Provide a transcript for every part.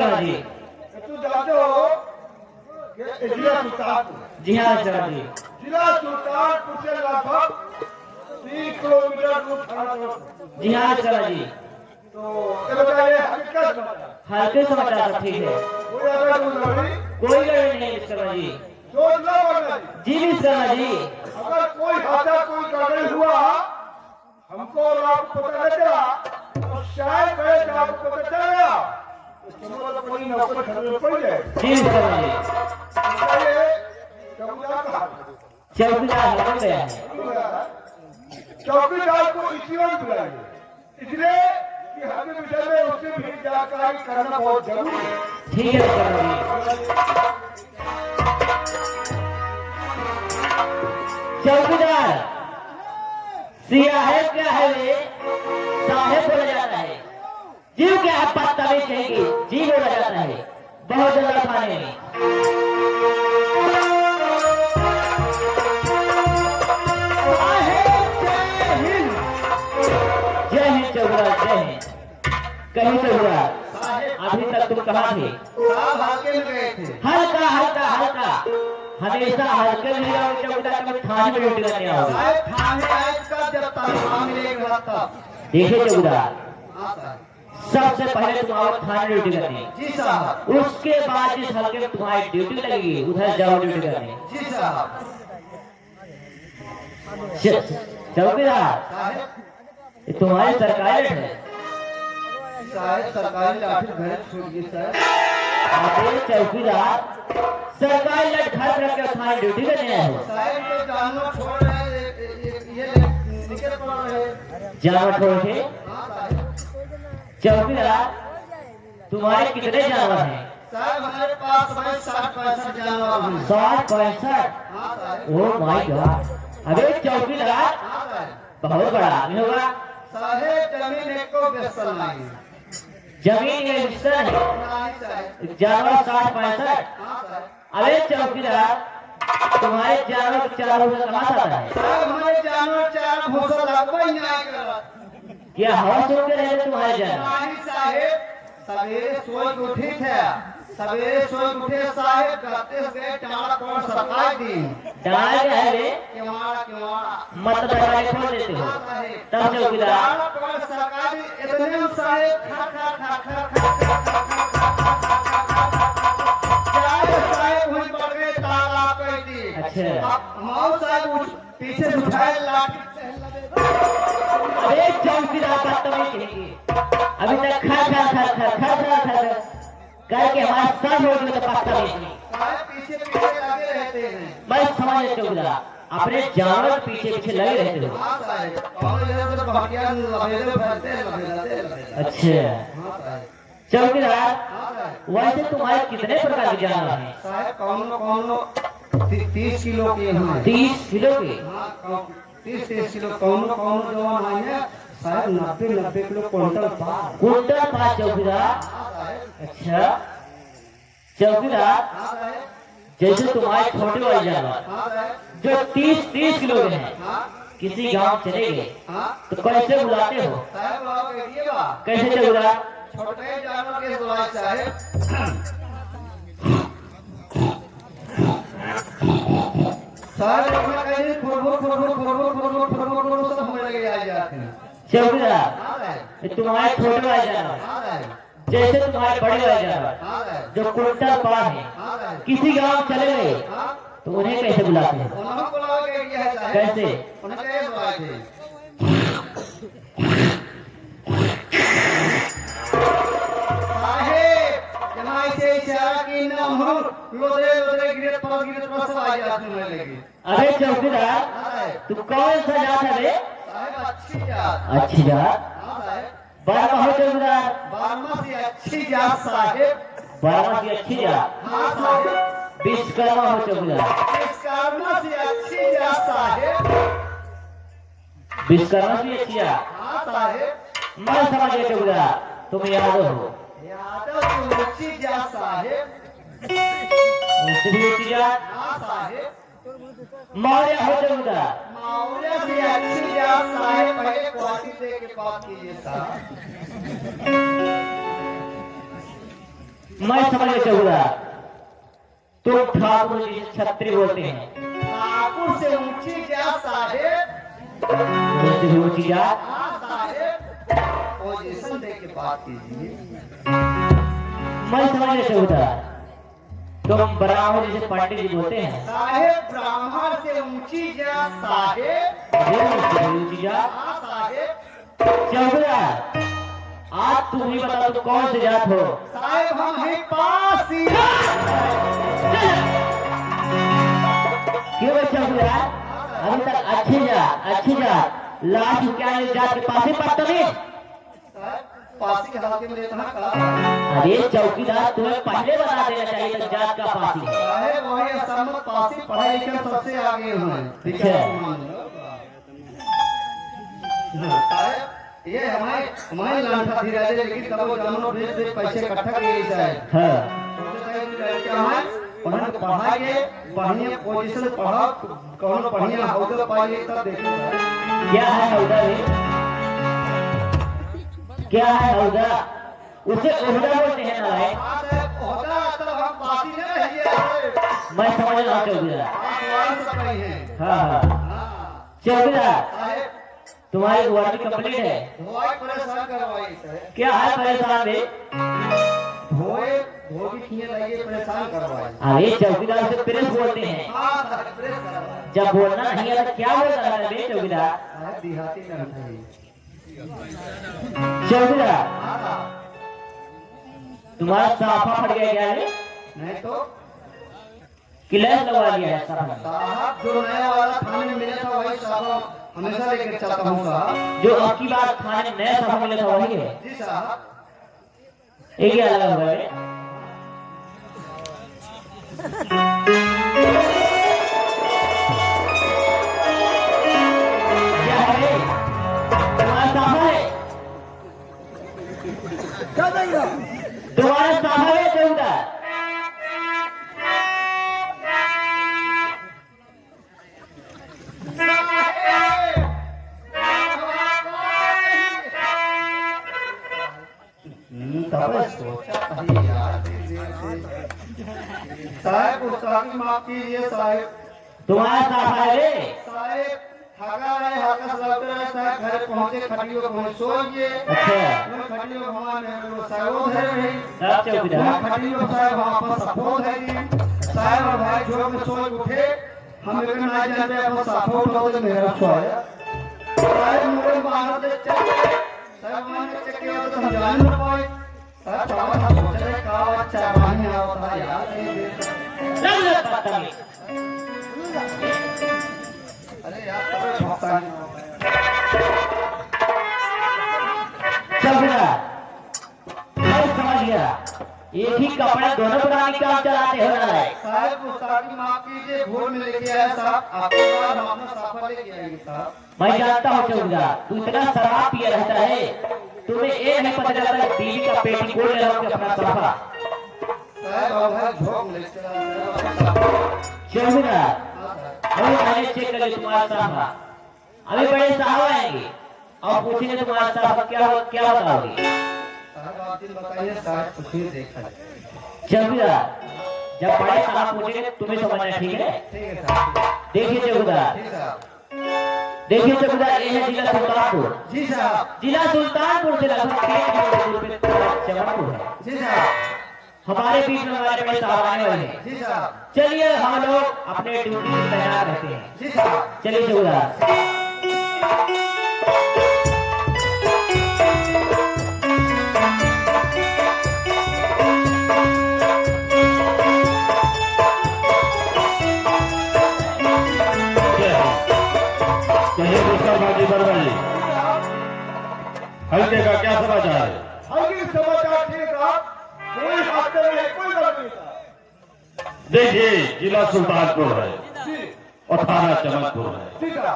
शर्मा जी। तू जानते हो कि जिला सुल्तानपुर। जी हाँ शर्मा जी। जिला सुल्तानपुर से लगभग 3 किलोमीटर दूर थाना चौक। जी हाँ शर्मा जी। तो ये बताइए हकीकत बताइए। हल्के समाचार सब ठीक है, कोई अगर नहीं कोई गड़बड़ी नहीं शर्मा जी। सोच लो बंदा जी। जी शर्मा जी। अगर कोई हादसा कोई गड़बड़ी हुआ हमको और आपको पता न चला तो शायद गए तो आपको पता चल गया तो मतलब कोई नौकर खरीद पड़ जाए। जी शर्मा जी। बताइए चौकीदार कहाँ है? चौकीदार निकल गया है। चौकीदार को इसी वक्त बुलाइए इसलिए कि हमें विषय में उससे भी जानकारी करना बहुत जरूरी है। ठीक है शर्मा जी। चौकीदार सियाहेब क्या है वे साहेब बोला जाता है, जीव क्या है पत्ता भी कहेंगे जी बोला जाता है बहुत ज्यादा थाने में। जय हिंद चौकीदार जय हिंद। कहीं चौकीदार अभी तक तुम कहाँ थे? हल्का हल्का हल्का हमेशा हल्के में रहो चौकीदार, कभी थाने में ड्यूटी करने आओगे। देखिए चौकीदार सबसे पहले तुम आओ थाने ड्यूटी करने। जी साहब। उसके बाद जिस हल्के में तुम्हारी ड्यूटी लगेगी उधर जाओ ड्यूटी करने। जी साहब। चौकीदार ये तुम्हारी सरकारी है। साहब सरकारी लाठी घर छोड़ दी सर। अरे चौकीदार सरकारी लट घर रख के तुम्हारी ड्यूटी करने आए हो। साहब तो जानवर छोड़ रहे हैं ये निकल पड़ रहे हैं। जानवर छोड़ के? हाँ साहब। चौकीदार तुम्हारे कितने जानवर हैं? साहब हमारे पास 60-65 जानवर हैं। 60-65? हाँ साहब। Oh my God. अबे चौकीदार हाँ साहब। बहुत बड़ा आदमी होगा। साहब जमीन एको बेसन नहीं। जमीन ये हिस्सा है, नहीं साहब। जानवर 60-65? हाँ साहब। अरे चौकीदार तुम्हारे जानवर को चारा भूसा कहाँ से आता है? साहब हमारे जानवर चार भूसा लगवा ही नहीं कर। क्या हवा सुन के रहे तुम्हारे जानवर? नहीं साहब सवेरे सोच उठी थे। सवेरे सोच उठे साहब कहते हुए टाड़ा कौन सरकार दी। डाल क्या है वे? किवाड़ा मतलब दरवाजे खोल देते हो तब चौकीदार? टाड़ा कौन सरकार दी इतने में साहब खा खा खा खा खा चार साहब हुई पड़ गए ताला कर दी। अच्छा। माओ साहब पीछे से उठाए लाठी। अरे चौकीदार बदतमीज कहेंगे, अभी तक खा खा खा खा खा खा खा करके हमारा सर हो गया तो पत्ता नहीं। साहब पीछे पीछे लगे रहते हैं। मैं समझ गया चौकीदार अपने जानवर के पीछे पीछे लगे रहते हो। हाँ साहब और इधर से भाटिया लभेले भरते। अच्छा हाँ साहब। चौकीदार हाँ साहब। वैसे तुम्हारे कितने प्रकार के जानवर हैं? साहब कौन 30 किलो के हैं। 30 किलो के? हाँ 30 किलो कौन जवान है साहब 90 किलो क्विंटल पार। कुंटल पाँच चौकीदार? हाँ साहब। अच्छा चौकीदार हाँ साहब। जैसे तुम्हारे छोटे वाले जानवर हाँ साहब। जो 30 किलो के हैं हाँ किसी गांव चले गए हाँ तो कैसे बुलाते हो? साहब बाबा कहिए बा कैसे चौकीदार? छोटे जानवर के बुलाए साहब। साहब अपना कहिए फुरफुर सब होने लगे आ जाते हैं। चौकीदार हाँ साहब। ये तुम्हारे छोटे वाले जानवर हाँ साहब। जैसे तुम्हारे बड़े वाले जानवर हाँ साहब। जो कुंटल पार है हाँ साहब। किसी गांव चले गए हाँ तो उन्हें कैसे बुलाते हो? उन्होंने बुला के किया है साहब। कैसे? उन्हें कैसे बुलाए थे? साहेब जहाँ से इशारा की ना हो लोदे गिरे पर सब आ जाते हैं लगे। अरे चौकीदार हाँ साहब। तू कौन सा जात है रे? साहब अच्छी जात। अच्छी जात? हाँ साहब। बारह हो चौकीदार? 12 से अच्छी जात साहेब। 12 की अच्छी जात? हाँ साहेब। विश्वकर्मा हो चौकीदार? विश्वकर्मा से अच्छी जात साहेब। विश्वकर्मा की अच्छी जात? हाँ साहेब। मैं समझ गया चौकीदार तुम यादव हो। यादव से अच्छी जात साहेब। उनसे भी अच्छी जात? हाँ साहेब। मौर्य हो चौकीदार? मौर्य से अच्छी जात साहेब। पहले क्वालिटी दे के बात कीजिए साहब। मैं समझ गया चौकीदार, तुम ठाकुर जी से छत्री बोलते हैं। ठाकुर से ऊंची जात साहेब, मुझसे ऊंची जात। हाँ साहेब, पोजीशन दे के बात कीजिए। मैं समझ गया चौकीदार, तुम ब्राह्मण जी से पंडित जी बोलते हैं। साहेब ब्राह्मण से ऊंची जात साहेब, मुझसे ऊंची जात। हाँ साहेब। चौकीदार, आज तुम ही बता तुम कौन से जात हो। साहेब हम हैं पासी। क्यों चौकीदार, अभी तक अच्छी जात लाश क्या जात के पास ही पड़ता नहीं। पासी के हल्के में लेता है। अरे चौकीदार, तुम्हें पहले बता देना चाहिए था जात का पासी है। साहेब वही असमत पासी पढ़ाई लिखे सबसे आगे हुए। अच्छा। साहेब ये हमारे लांठा धीरे लेकिन तब वो जानो भेज पैसे इकट्ठा किए साहेब। हाँ। क्या है उन्होंने पढ़ा के बढ़िया पोजीशन पढ़ा कौन बढ़िया होगा पाइए तब देखो। क्या है हौदा रे? क्या है हौदा? उसे ओहदा बोलते हैं ना भाई। हाँ साहब ओहदा तो हम पासी नहीं रहिए। मैं समझ रहा हूँ चौकीदार। सवाल सब रही है। हाँ हाँ चौकीदार, साहेब तुम्हारी वार्ड कंप्लीट है। धोए परेशान करवाई साहब। क्या है परेशान रे? धोए धोबी खींचे लगे परेशान करवाई। अरे चौकीदार से प्रेस बोलते हैं। हाँ साहब प्रेस करवाई। जब बोलना नहीं है तो क्या बोलता है रे चौकीदार? साहब देहाती लड़का है। चौकीदार, हाँ तुम्हारा साफा फट गया क्या रे? नहीं तो क्लैश लगवा लिया है साफा। साहब जो नया वाला थाने में मिला था वही साहब हमेशा लेकर चलता हूँ साहब। जो आपकी बात थाने में नया साफा मिला था वही है। जी साहब। एक ही अलग होगा रे। क्या है? तुम्हारा साफा है? क्या देंगे? तुम्हारा साफा है चौकीदार? साहब उसकी माफ कीजिए साहब। तुम्हारा साफा है रे? साहब हगा रहे हगा लगते रहे साहब घर पहुंचे खटियो पहुंच सोइए। अच्छा। खटियो हमारे साहब धरे रही। सब चौकीदार। खटियो साहब वापस सपोर्ट है साहब और भाई जो में सोए उठे हम एक ना जानते अपन सपोर्ट हो तो मेरा सोया साहब मुझे बाहर से चले साहब मैंने चेक किया तो हम जान न पाए साहब चावल सोच रहे का अच्छा बहाने आवता यार लग पता नहीं। अरे यार तबे भक्ता चौकीदार, मैं समझ गया, एक ही कपड़े दोनों पुरानी काम चलाते हो ना रे? साहब उसकी माफ कीजिए भूल में लेके आया साहब आपके बाद हम अपना साफा लेके आएंगे साहब। मैं जानता हूँ चौकीदार, तू इतना शराब पिया रहता है, तुम्हें ये नहीं पता चलता कि बीवी का पेटी खोल ले रहा हूँ अपना साफा। साहब अब है झोंक लेके आया चौकीदार, अभी मैंने चेक कर लिया तुम्हारा साफा। अभी बड़े साहब आएंगे और पूछेंगे तुम्हारा साफा क्या बताओगे? साहब आप दिन बताइए साहब कुछ ही देखा है। चौकीदार, जब बड़े साहब पूछेंगे तुम्हें समझना, ठीक है? ठीक है साहब। देखिए चौकीदार, ठीक साहब। देखिए चौकीदार, ये है जिला सुल्तानपुर। जी साहब। जिला सुल्तानपुर से लगभग 3 किलोमीटर पे चमनपुर है। जी साहब। हमारे बीच में हमारे बड़े साहब आने वाले हैं। जी साहब। चलिए हम लोग अपने ड्यूटी में तैयार रहते हैं। जी साहब। चलिए चौकीदार। हल्के का क्या समाचार है? हल्के समाचार ठीक साहब कोई हादसा नहीं है कोई गलत नहीं साहब। देखिए जिला सुल्तानपुर है जी और थाना चमनपुर है। ठीक है।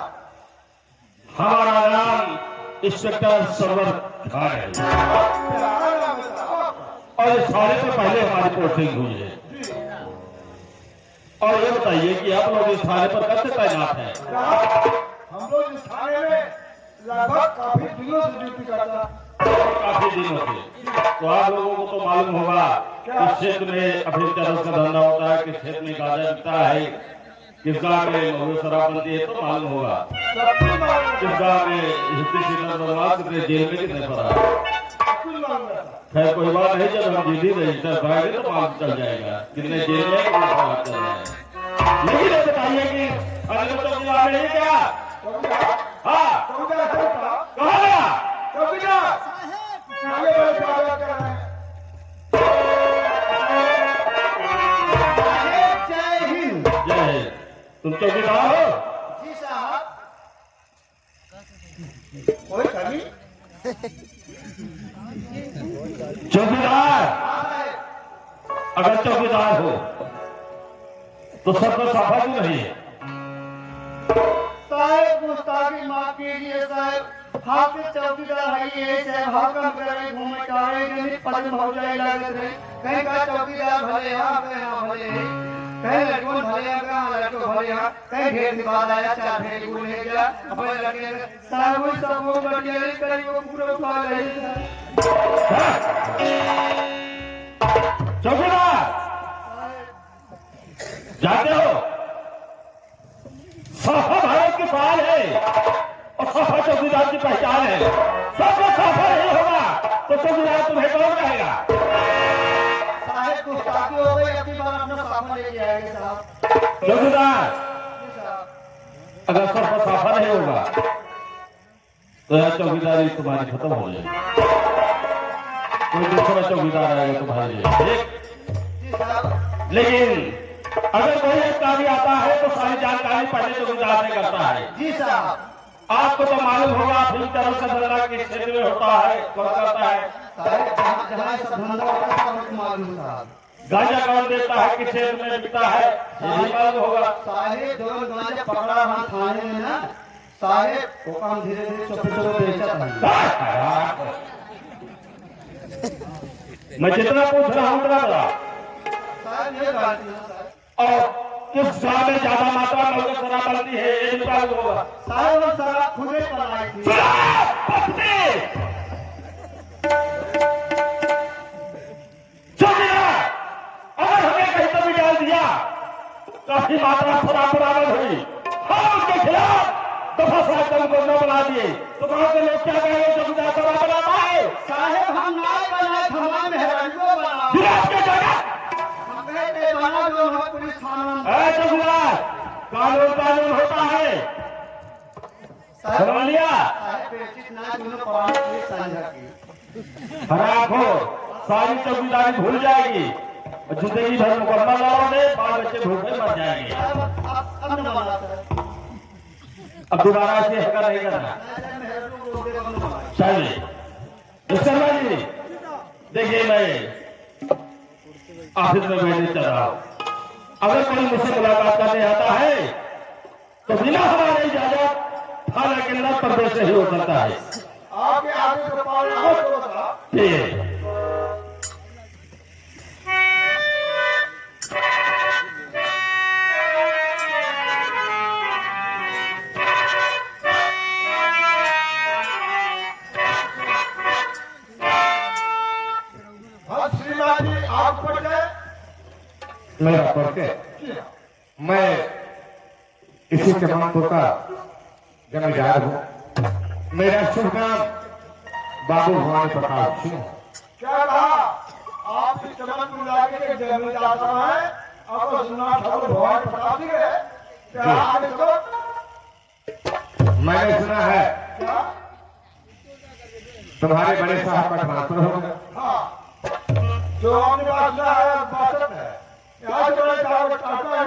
हमारा नाम इंस्पेक्टर सरवर खान है और इस थाने से पहले हमारी पोस्टिंग हुई है। और ये बताइए कि आप लोग इस थाने पर कब से तैनात हैं? हम लोग इस थाने में लगभग काफी दिनों से ड्यूटी करता काफी दिनों से। तो आप लोगों को तो मालूम होगा इस क्षेत्र में अभी चरस का धंधा होता है, किस क्षेत्र में गांजा बिकता है, किस गाँव में महुआ शराब बनती है, तो मालूम होगा किस गाँव में हिस्ट्री सीटर बनवास कितने जेल में कितने पड़ा है। खैर कोई बात नहीं, जब हम जीडी रजिस्टर कराएंगे तो मालूम चल जाएगा कितने जेल में कितने पड़ा चल रहा है। लेकिन ये बताइए कि अगर चौकीदार नहीं क्या? हाँ कहाँ गया? जय हिंद। जय हिंद। तुम चौकीदार हो? जी साहब। कोई कमी? चौकीदार अगर चौकीदार हो तो सबको साफा क्यों नहीं है? साहेब गुस्ताखी माफ कीजिए साहब, हाथ चौकीदार है ये साहब, हाकम करे घूमे टारे नहीं पद भौजाई लागत रहे, कहीं का चौकीदार भले यहाँ कहीं यहाँ भले कहीं लड़कों भले यहाँ कहाँ लड़कों भले यहाँ कहीं ढेर निकाल आया चार ढेर गुल है गया अपने लड़के साहब वो सब वो बढ़िया करी वो पूरा उठा ले। चौकीदार जानते हो साफा भारत की पहल है और साफा चौकीदार की पहचान है। सबको साफा नहीं होगा तो चौकीदार तुम्हें कौन रहेगा? साहेब गुस्ताखी हो गई, अगली बार अपना साफा लेके आएंगे साहब। चौकीदार अगर सबको साफा नहीं होगा तो यह चौकीदारी तुम्हारी खत्म हो जाएगी, कोई दूसरा चौकीदार आएगा तुम्हारे लिए। जी साहब। लेकिन अगर कोई एक कार्य आता है तो सारी जानकारी पहले चौकीदार से करता है। जी साहब। आपको तो मालूम होगा फिर तरह से धंधा किस क्षेत्र में होता है, कौन करता है? साहब जहाँ सब धंधा होता है सबको मालूम साहब। गांजा कौन देता है, किस क्षेत्र में बिकता है, यही मालूम होगा। साहेब जो गांजा पकड़ा हम थाने में ना साहेब वो काम धीरे धीरे चुप चुप बेचा था। मैं जितना पूछ रहा हूँ उतना बता। साहब ये गाड़ी है साहब। और किस गाँव में ज्यादा मात्रा में शराब बनती है ये भी मालूम होगा। साहब वो शराब खुदे बनाई थी। चौकीदार अगर हमें कहीं पर भी डाल दिया काफी मात्रा शराब बरामद हुई, हम उसके खिलाफ दफा साहब मुकदमा बना दिए तो गाँव के लोग क्या कहेंगे? चौकीदार शराब बनाता है। साहेब हम नाय बनाए हमारे मेहरानियों बना फिर आपके जगह हम कहते बना जो हम पुलिस थाना में। चौकीदार कानून कानून होता है, समझ लिया? साहेब बेचित ना तुमने पुरानी पुलिस साझा की। खराब हो सारी चौकीदारी भूल जाएगी और जिंदगी भर मुकदमा लड़ोगे, बाल बच्चे भूखे मर जाएंगे। साहब अब न बना सर। अब दोबारा ऐसे हरकत नहीं करना मेहरानियों को दे बना। चाहिए। शर्मा जी देखिए मैं ऑफिस में बैठे चल रहा हूँ, अगर कोई मुझसे मुलाकात करने आता है तो बिना हमारे इजाजत थाना के अंदर पर्दे से ही हो सकता है। आपके आगे से पालना हो तो बता। ठीक है। हाँ श्रीमान जी आप पढ़ गए? मेरा पढ़ते मैं इसी चमनपुर का जमींदार हूँ। मेरा शुभ नाम बाबू भवानी प्रताप सिंह। क्या कहा? आप इस चमनपुर इलाके के जमींदार साहब हैं, आपको सुना ठाकुर भवानी प्रताप सिंह है? क्या आगे तो मैंने सुना है क्या? तुम्हारे बड़े साहब का ट्रांसफर हो गया। हाँ जो आपने बात सुना है बासत है, यहाँ जो बड़े साहब का ट्रांसफर है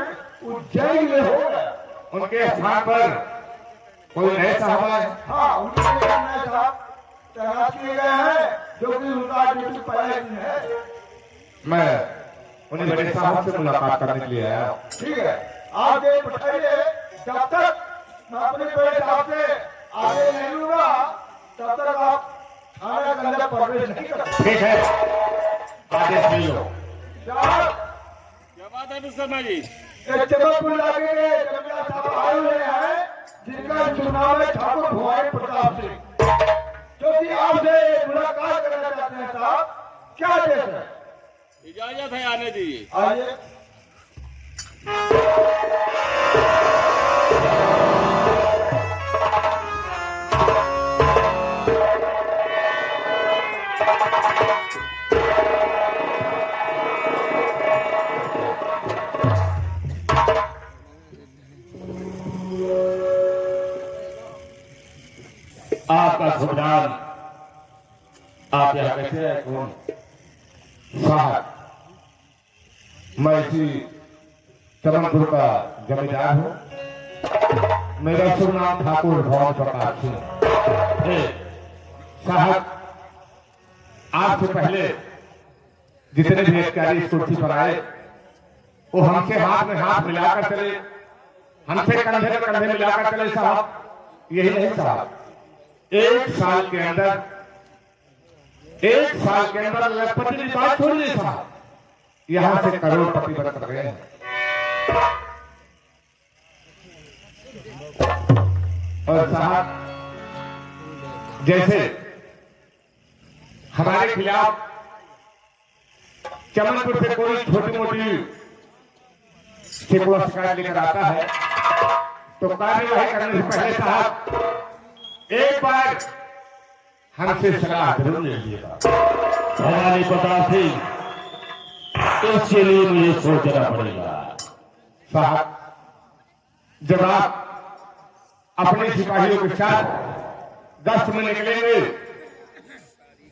उज्जैन में हो गया। उनके स्थान पर कोई नए साहब आए। हाँ उनके लिए नए साहब तैनात किए गए हैं जो कि उनका ड्यूटी पहले दिन है। मैं उन्हें बड़े साहब से मुलाकात करने के लिए आया। ठीक है आगे बैठाइए, जब तक मैं अपने बड़े साहब से आगे नहीं लूंगा तब तक आप थाने के अंदर प्रवेश नहीं कर सकते। ठीक है आदेश ले लो। क्या बात है शर्मा जी? चमनपुर इलाके के जमींदार साहब आए हुए हैं जिनका चुनाव है ठाकुर भवानी प्रताप सिंह। क्योंकि आपसे मुलाकात करना चाहते हैं साहब। क्या देश है? इजाजत है आने दीजिए। आइए। आपका शुभ नाम, आप यहाँ कैसे है? कौन? साहब, मैं इसी चमनपुर का जमींदार हूँ। मेरा शुभ नाम ठाकुर भवन प्रकाश सिंह है। साहब, आपसे पहले जितने भी अधिकारी इस कुर्सी पर आए, वो हमसे हाथ में हाथ मिलाकर चले, हमसे कंधे में कंधे मिलाकर चले साहब। यही नहीं साहब, एक साल के अंदर लखपति की बात छोड़िए साहब, यहां से करोड़पति बनकर गए हैं। और साहब, जैसे हमारे खिलाफ चमनपुर से कोई छोटी मोटी शिकवा शिकायत लेकर आता है, तो कार्यवाही करने से पहले साहब एक बार हमसे सलाह जरूर लीजिएगा। हमारे प्रताप सिंह, इसके लिए मुझे सोचना पड़ेगा। साहब, जब आप अपने सिपाहियों के साथ गश्त में निकलेंगे,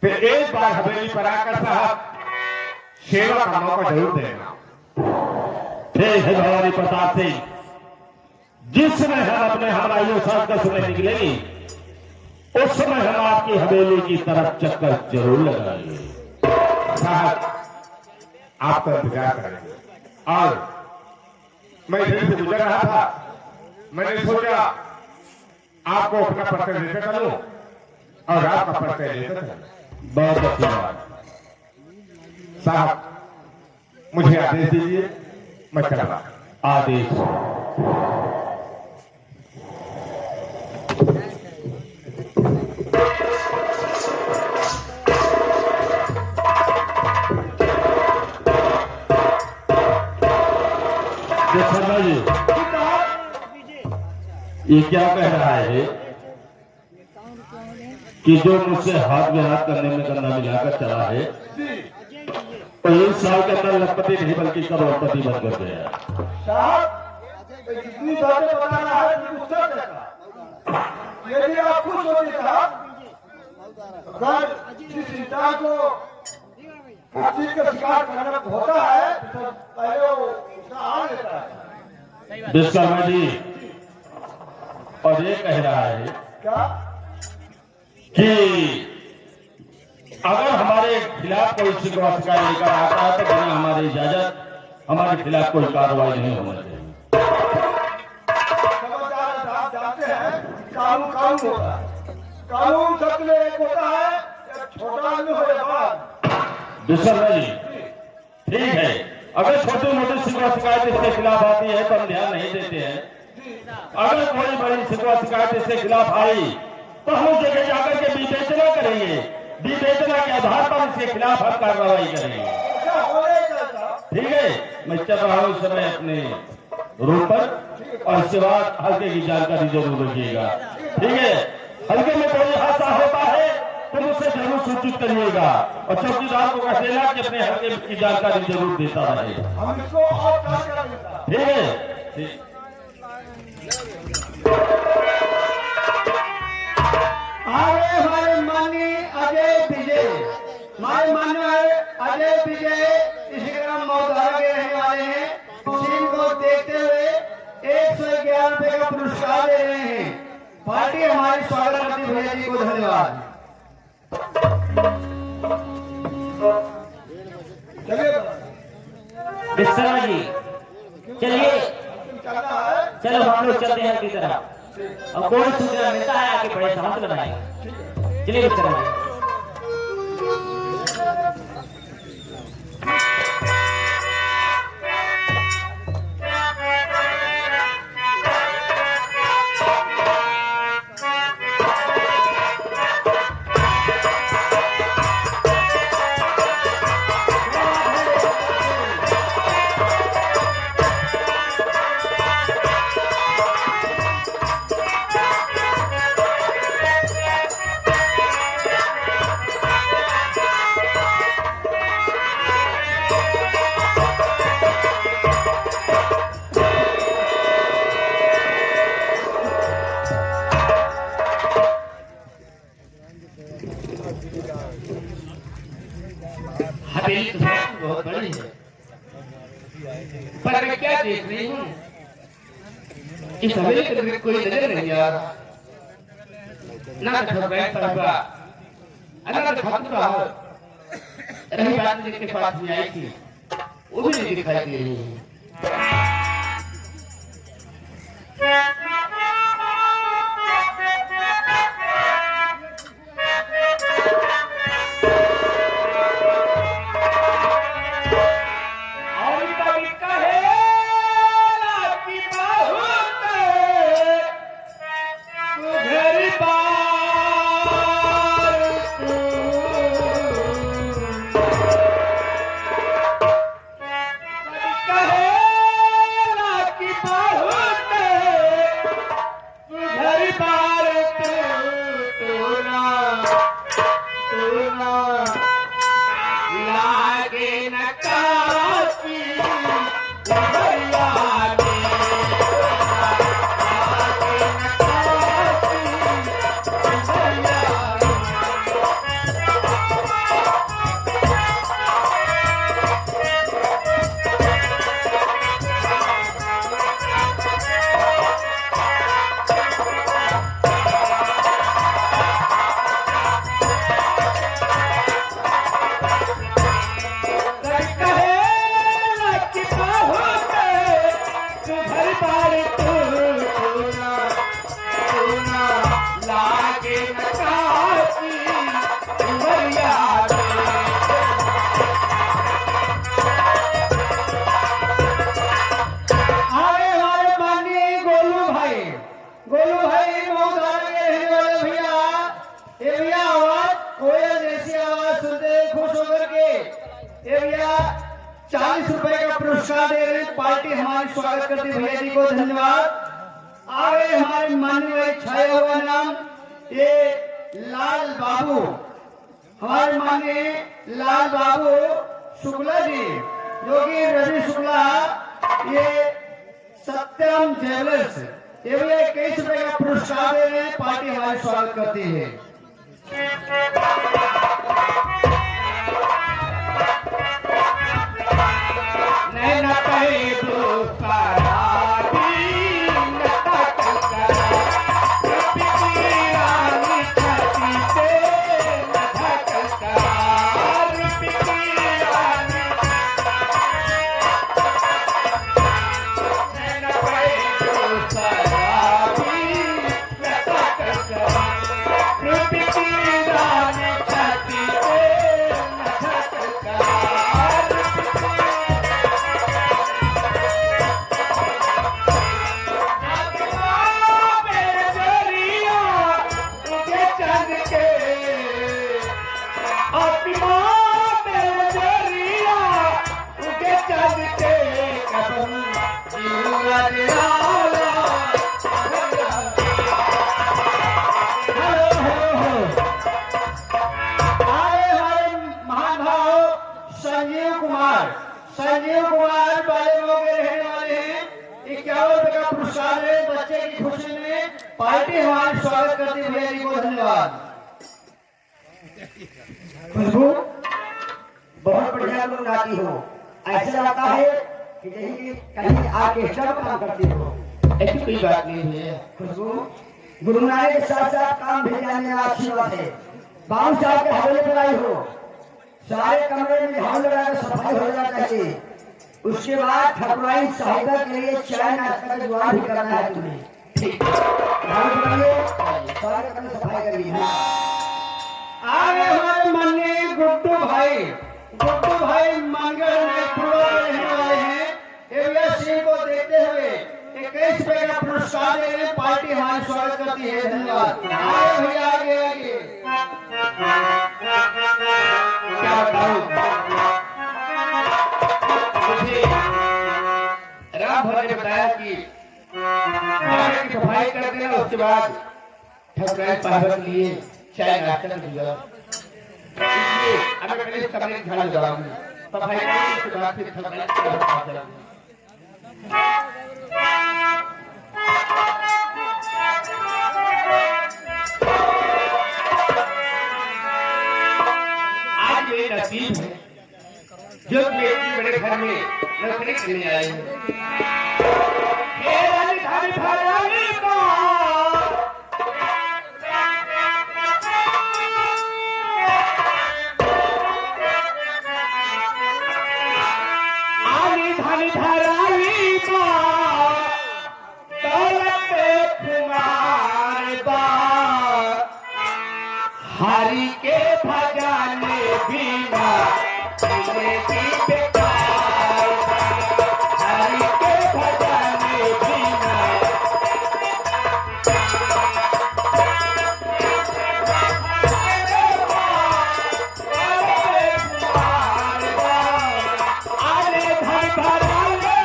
तो एक बार हवेली पर आकर साहब सेवा का मौका जरूर देना। ठीक है हमारे प्रताप सिंह, जिस समय हम अपने हमराइयों साथ गश्त में निकलेंगे, उस समय हम आपकी हवेली की तरफ चक्कर जरूर लगाएंगे। साहब, आपका इंतजार करेंगे। और मैं इधर से गुजर रहा था, मैंने सोचा आपको अपना परिचय लेकर चलूं और आपका परिचय लेकर चलूं। बहुत अच्छी बात। साहब, मुझे आदेश दीजिए, मैं चल रहा। आदेश। शर्मा जी, ये क्या कह रहा है कि जो मुझसे हाथ में हाथ करने में गंदा मिलाकर चला है, तो एक साल के अंदर लखपति नहीं बल्कि करोड़पति बनकर गया। साहब, जितनी बातें बता रहा है कि उत्तर देगा। यदि आप खुश होते साहब, अगर जिस इंसान को इस चीज का शिकार करना होता है, तो पहले वो उसका हाल लेता है। विश्वकर्मा जी, और ये कह रहा है क्या? कि अगर हमारे खिलाफ कोई शिकवा शिकायत लेकर आता है, तो बिना हमारी इजाजत हमारे खिलाफ कोई कार्रवाई नहीं होना चाहिए। समझदार साहब जानते हैं, कानून कानून होता है। कानून सबके लिए एक होता है, एक छोटा आदमी हो या बड़ा। विश्वकर्मा जी, ठीक है, अगर छोटी मोटी शिकवा शिकायत इसके खिलाफ आती है तो हम ध्यान नहीं देते हैं। अगर कोई बड़ी शिकवा शिकायत इसके खिलाफ आई, तो हम उस जगह जाकर के विवेचना करेंगे। विवेचना के आधार पर इसके खिलाफ हम कार्रवाई करेंगे। ऐसा होएगा साहब। ठीक है, मैं चल रहा हूँ इस समय अपने रूट पर, और इसके बाद हल्के की जानकारी जरूर रखिएगा। ठीक है, हल्के में कोई हादसा होता है तो मुझसे जरूर सूचित करिएगा, और चौकीदार को कह देना कि अपने हल्के की जानकारी जरूर देता रहे। हम इसको और काम कर देता। ठीक है, ठीक। आगे हमारे माननीय अजय विजय, हमारे माननीय अजय विजय इसी ग्राम मौदारा के रहने वाले हैं। सीन को देखते हुए 111 रुपए का पुरस्कार दे रहे हैं। पार्टी हमारी स्वागत करती है। भैया जी को धन्यवाद। चलिए विश्वकर्मा जी, चलिए चलता है। चलो हम लोग चलते हैं की तरफ। और कोई सूचना मिलता है आके बड़े साहस लगाएंगे। चलिए विश्वकर्मा जी। पर मैं क्या देख रही हूँ, इस हवेली के अंदर कोई नजर नहीं आ रहा, ना ठकुराइन साहिबा, ना खातून साहब। रही बात जिनके पास भी आई थी, वो भी नहीं दिखाई दे रही है। भैया 40 रुपए का पुरस्कार दे रहे पार्टी हमारी स्वागत करती भैया जी को धन्यवाद। आगे हमारे माननीय छाया हुआ नाम ये लाल बाबू, हमारे माननीय लाल बाबू शुक्ला जी जो कि रवि शुक्ला ये सत्यम ज्वेलर्स ये भैया 21 रुपए का पुरस्कार दे रहे हैं, पार्टी हमारी स्वागत करती है। संजीव कुमार बाले लोग रहने वाले हैं, 51 रुपए का पुरस्कार है। बच्चे की खुशी में पार्टी हमारी स्वागत करती है, भैया जी को धन्यवाद। खुशबू बहुत बढ़िया तुम गाती हो, ऐसा लगता है कि कहीं आर्केस्ट्रा में काम करती हो। ऐसी कोई बात नहीं है खुशबू, गुरु नानक के साथ साथ काम भी जानने वाला अच्छी बात है। बाबू साहब के हवेली पर आई हो, सारे कमरे में झाड़ू लगाकर सफाई हो जाना चाहिए। उसके बाद ठकुराइन साहिबा के लिए चाय नाश्ता का जुगाड़ भी करना है तुम्हें। ठीक झाड़ू लगाइए, सारे कमरे सफाई करिए। आगे हमारे माननीय गुड्डू भाई मानगढ़ में पूर्व रहने वाले हैं, एवं सिंह को देखते हुए 21 रुपए का पुरस्कार दे रहे, पार्टी हमारी स्वागत करती है, धन्यवाद। आगे भैया आगे क्या बताऊं, मुझे राम भर ने बताया कि की सफाई कर देना, उसके बाद ठकुराइन साहिबा के लिए चाय नाश्ता दिया, इसलिए हमें पहले इस कमरे की झाड़ू लगाऊंगी, सफाई करूंगी, उसके बाद फिर ठकुराइन के पास जाऊंगी। आज मेरे नसीब है जो मेरी बड़े घर में नौकरी करने आए हैं। हरि के भजन बिना जिंदगी बेकार, हरि के भजन बिना आले धन धराले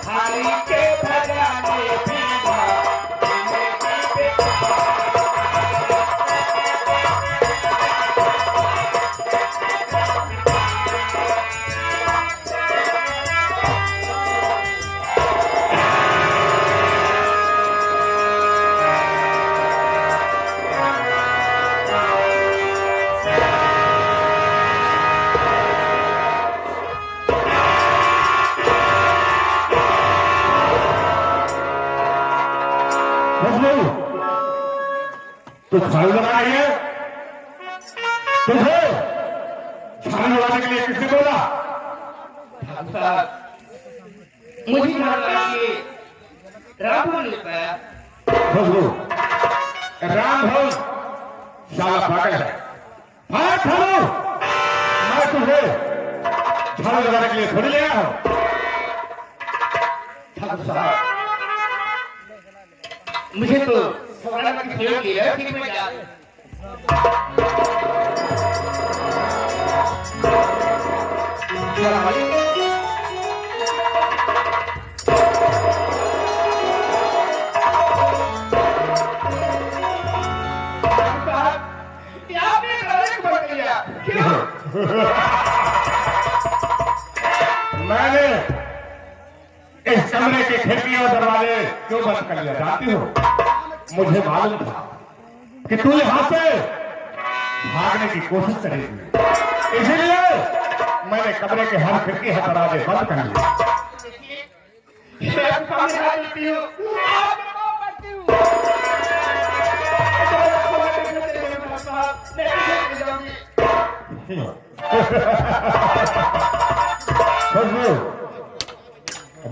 हरि के भजन बिना तो झाड़ू लगा रही है, तुझे झाड़ू लगाने के लिए किसने बोला? मुझे झाड़ू लगाइए, राम बोल नहीं पाया। राम हो साला पागल है। हाँ झाड़ू, मैं तुझे झाड़ू लगाने के लिए थोड़ी ले आया हूं। ठाकुर साहब, मुझे तो थोड़ा की सहयोग किया, ठीक में जा मैंने इस कमरे के खिड़की और दरवाजे क्यों बंद कर लिया जानती हो? मुझे मालूम था कि तू यहां से भागने की कोशिश करेगी, इसीलिए मैंने कमरे के हर खिड़की हर दरवाजे बंद कर लिए।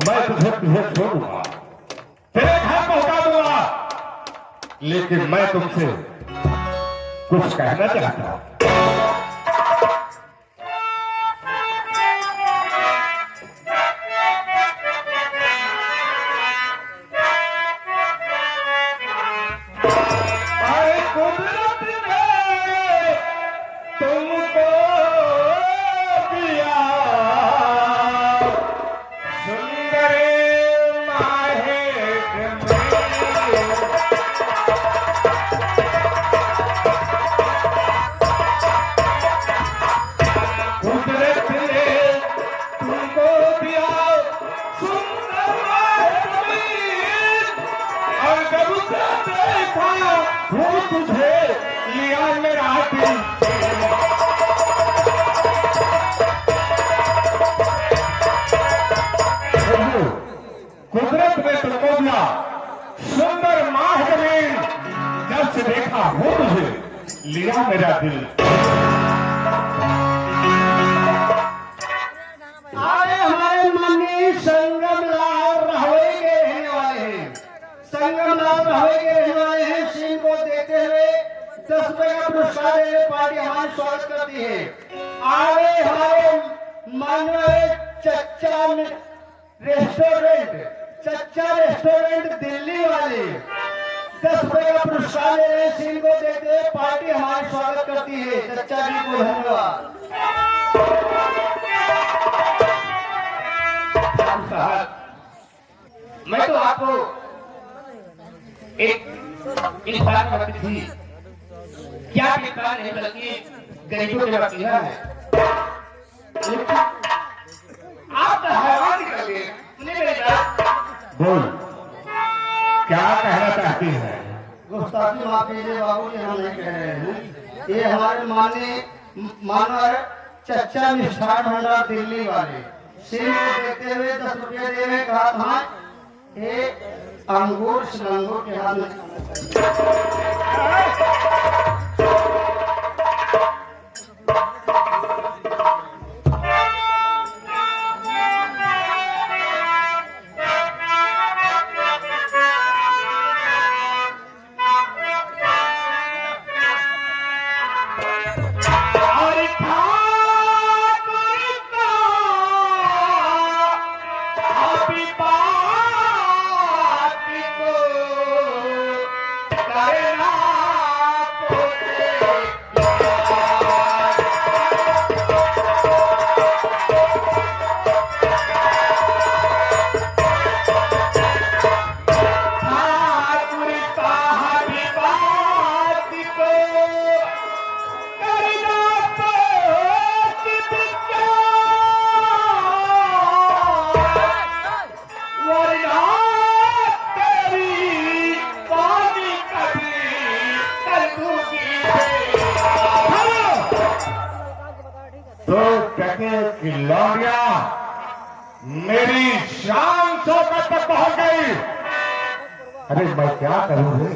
मैं तुझे छोड़ूंगा, तेरे घर पहुंचा दूंगा, लेकिन मैं तुमसे कुछ कहना चाहता हूं। तुझे लिया मेरा दिल, कुदरत ने तुमको दिया सुंदर माह जमीन, जब से देखा वो तुझे लिया मेरा दिल। आए हमारे माननीय संगम लाल राहवे के रहने वाले हैं, संगम लाल राहवे के रहने वाले हैं। सीन को देखते हुए 10 रुपए का पुरस्कार देने पार्टी हमारा स्वागत करती है। आगे हमारे माननीय चच्चा रेस्टोरेंट दिल्ली वाले 10 रुपए का पुरस्कार दे रहे हैं। सीन को देखते हुए पार्टी हमारा स्वागत करती है। चच्चा जी को धन्यवाद। मैं तो आपको एक बात बताती थी, क्या बेकार नहीं बल्कि गरीबों के वकीला है। आप तो हैरान कर गए, सुनिए मेरी बात। बोल, क्या कहना चाहती है? गुस्ताखी माफ कीजिए बाबू जी, हम नहीं कह रहे हैं। ये हमारे मानवर चच्चा मिष्ठान भंडार दिल्ली वाले सिंह को देखते हुए 10 रुपया दे रहे, कहा था ये अंगूर श्रृंगूर के हाथ में। तो कहते कि लौंडिया मेरी शान शौकत तक पहुंच गई। अरे मैं क्या करूं रे,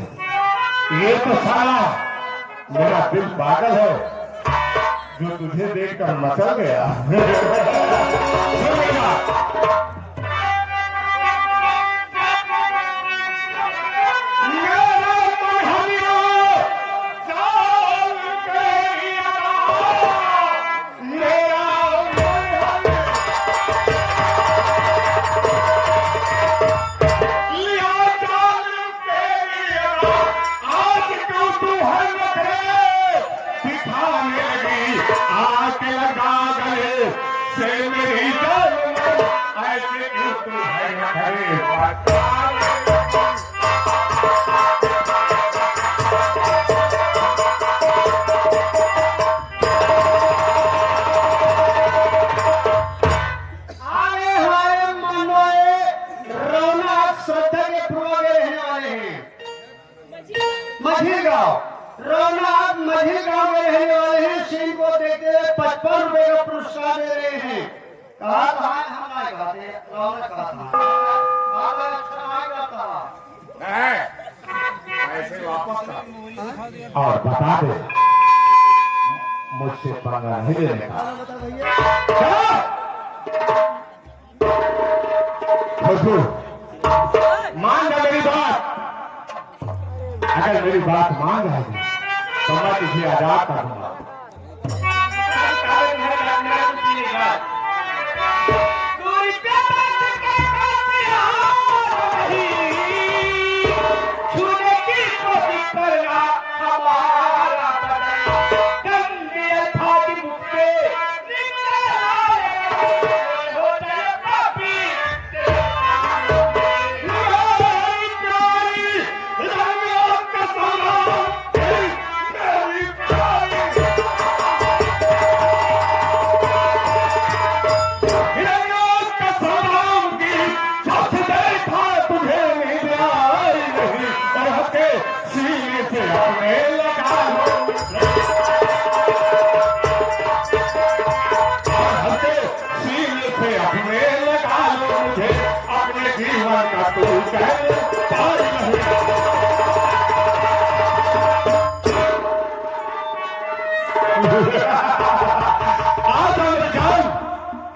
ये तो साला मेरा दिल पागल है जो तुझे देखकर मचल गया। मझिल गांव में रहने वाले हैं। सिंह को देखते 55 रुपए का पुरस्कार दे रहे हैं। कहा था हम नहीं कहते, रौनक कहा था ऐसे वापस का और बता दे मुझसे पंगा नहीं लेने का। खुशबू मान जा मेरी बात, अगर मेरी बात मान जाएगी तो मैं तुझे आजाद कर दूंगा।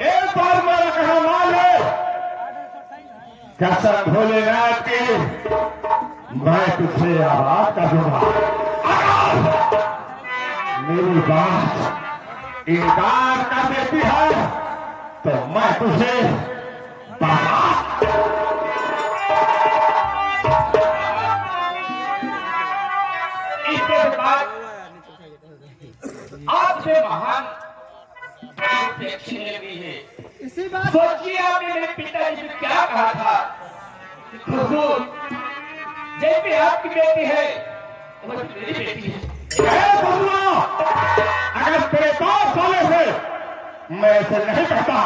एक बार मेरा कहना मान ले, कसम भोलेनाथ की मैं तुझे आबाद कर दूंगा। मेरी बात इनकार कर देती है तो मैं तुझे इसके बाद आपसे महान छीने भी है। इसी बात सोचिए आपने मेरे पिताजी से क्या कहा था, हुजूर जैसे आपकी बेटी है वो मेरी बेटी है। अगर तेरे 2 सालों से मैं ऐसे नहीं कहता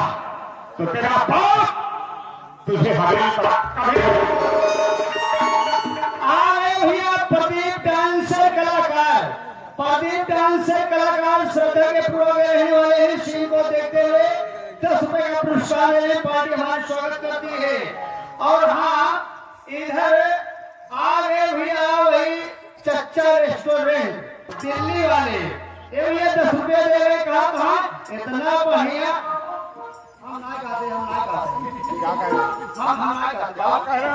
तो तेरा बाप तुझे हवेली पर कभी आए भैया प्रदीप डांसर कलाकार प्रदीप डांस से कलाकार श्रद्धा के पूर्वक रहने वाले हैं सीन को देखते हुए 10 रुपए का पुरस्कार देने पार्टी हमारा स्वागत करती है। और हाँ, इधर आ गए भैया वही चच्चा रेस्टोरेंट दिल्ली वाले, ये भैया 10 रुपये दे रहे, कहा था इतना बढ़िया। हम ना गाते, हम ना गाते, क्या कह रहे हम ना गाते, क्या कह रहे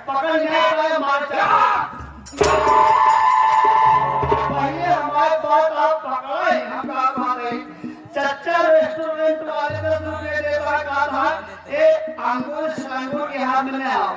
पकड़ने का मार पहले हमारे बात आप पकड़े, हम कहा नहीं। चच्चा रेस्टोरेंट वाले 10 रुपये देता, कहा था एक अंगूर संगूर के हाथ में आओ।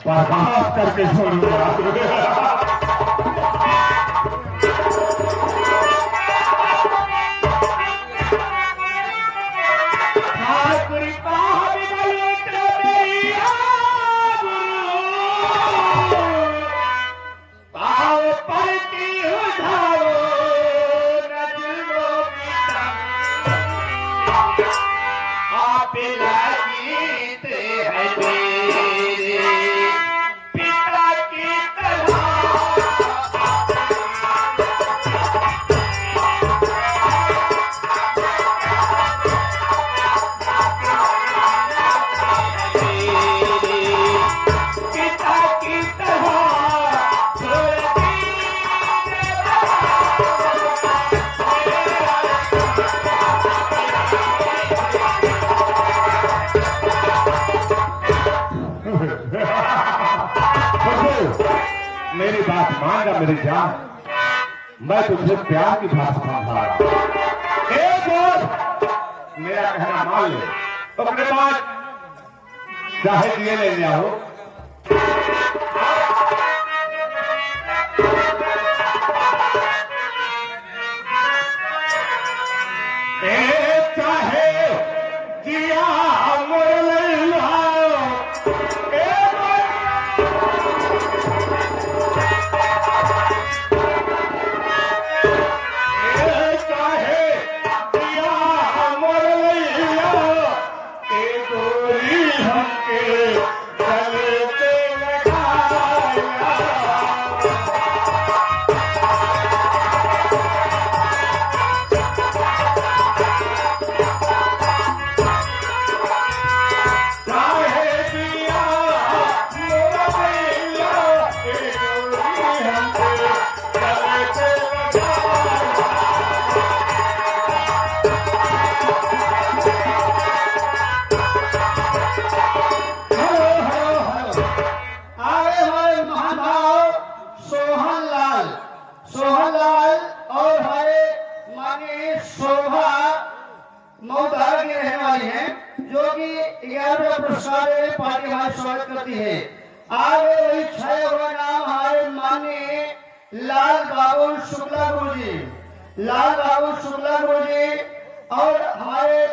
बर्बाद करके छोड़ूंगा। मेरी बात मान जा मेरी जान, मैं तुझे प्यार की भाषा समझा रहा हूं। एक और मेरा कहना मान ले, अपने पास चाहे दिए ले लिया हो। चाहे जिया मऊधार के रहने वाली हैं, जो कि 11वें पुरस्कार पार्टी हमारा स्वागत करती है। आगे वही 6वां नाम हमारे माननीय लाल बाबू शुक्ला गुरु जी, लाल बाबू शुक्ला गुरु जी और हमारे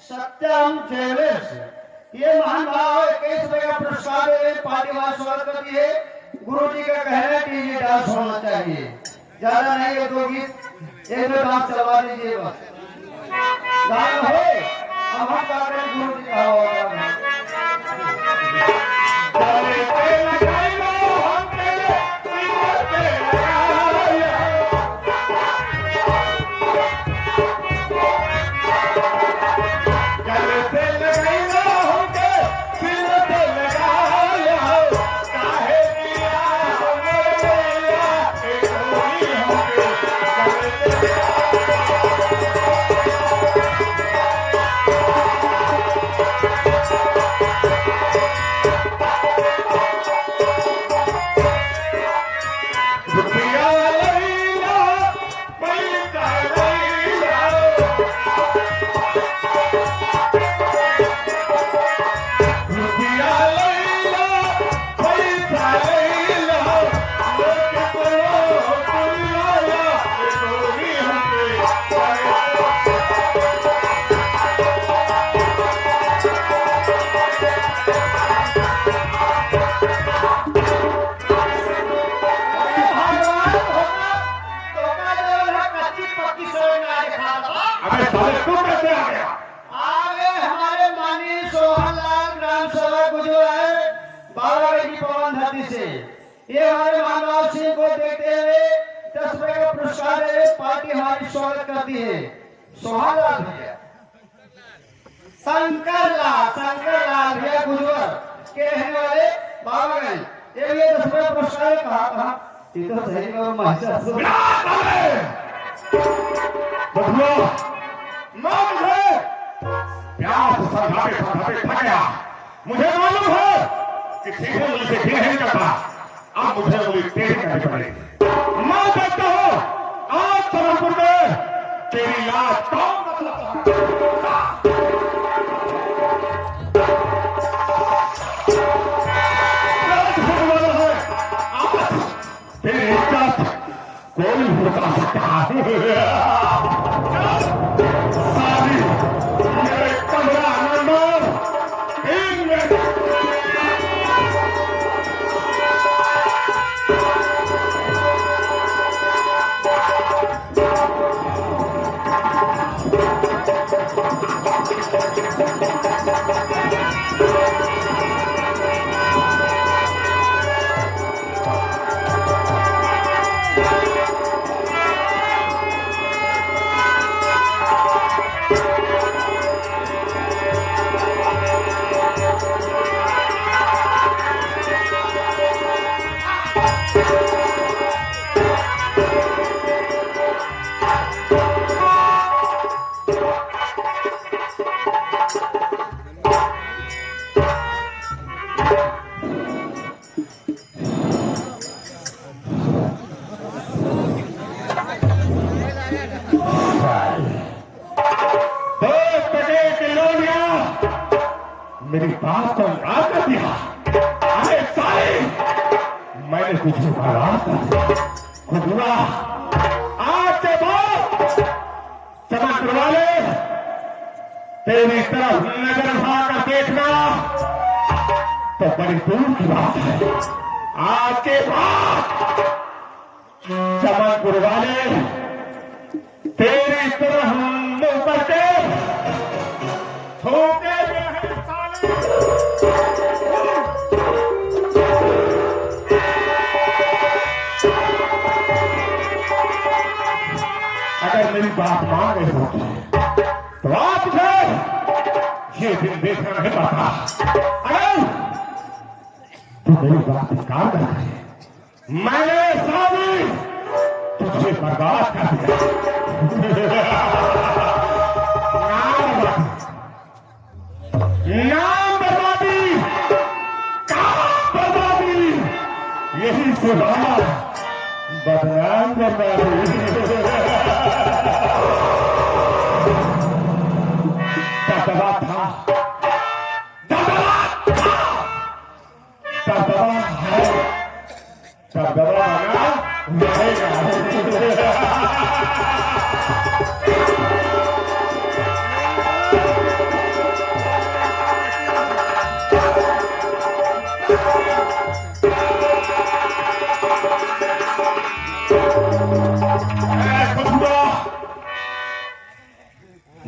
सत्यम ज्वेलर्स, ये महान भाव 21 रुपए का पुरस्कार पार्टी हमारा स्वागत करती है। गुरु जी का कहना है कि ये डांस होना चाहिए, ज्यादा नहीं है, 2 गीत 1 में डांस चलवा दीजिए बस। गाना है अब हम गा रहे हैं गुरु जी का। से ये हमारे मानव सिंह को देखते हुए 10 रुपए का पुरस्कार दे पार्टी हमारी स्वागत करती है। सोहालाल भैया, शंकर लाल भैया गुजर के रहने वाले बाबागंज, ये भी 10 रुपए पुरस्कार कहा ये तो सही में मास्टर थक गया। मुझे मालूम है कि सीधे मुझे ठीक नहीं करता, अब मुझे मुझे तेज करनी पड़ेगी। मैं कहता हूँ आज समरपुर में तेरी लाश कौन तेरी इज्जत कोई बता सकता है। सारी मेरे कमरा नंबर 3 में मेरी बात को इनकार कर दिया। अरे साले, मैंने कुछ परवाह कर दिया। आज के बाद समझ वाले तेरी तरफ नजर उठाकर देखना तो बड़ी दूर की बात है। आज के बाद चमनपुर वाले तेरी तरफ मुंह करके थूके अगर मेरी बात मान रहे हो तो आप ये दिन देखना नहीं पड़ता। अगर तू मेरी बात इनकार कर रहे, मैंने सारी तुझे बर्बाद कर दिया। नाम बर्बादी, काम बर्बादी, यही सुना बदनाम बर्बादी। दबदबा था, दबदबा है, दबदबा बना रहेगा।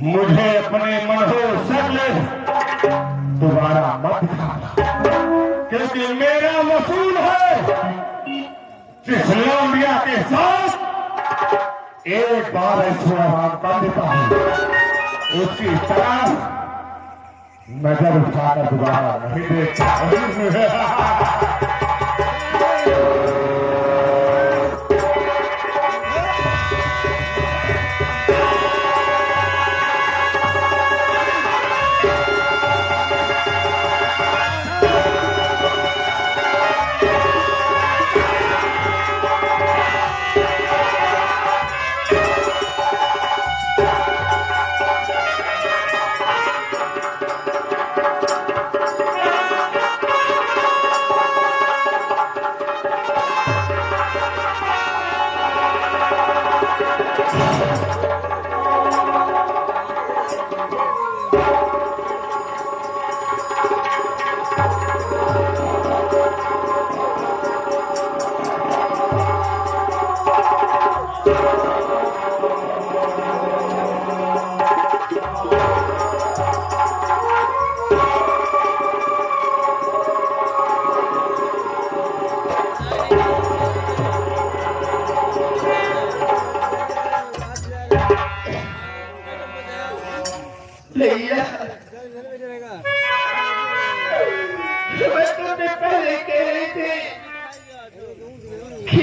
मुझे अपने मनोहर शक्ल दोबारा मत दिखाना, क्योंकि मेरा वसूल है जिस लौंडिया के साथ एक बार ऐश्वर्यवान कर देता हूं, उसकी तरह नजर उठाकर दोबारा नहीं देखता।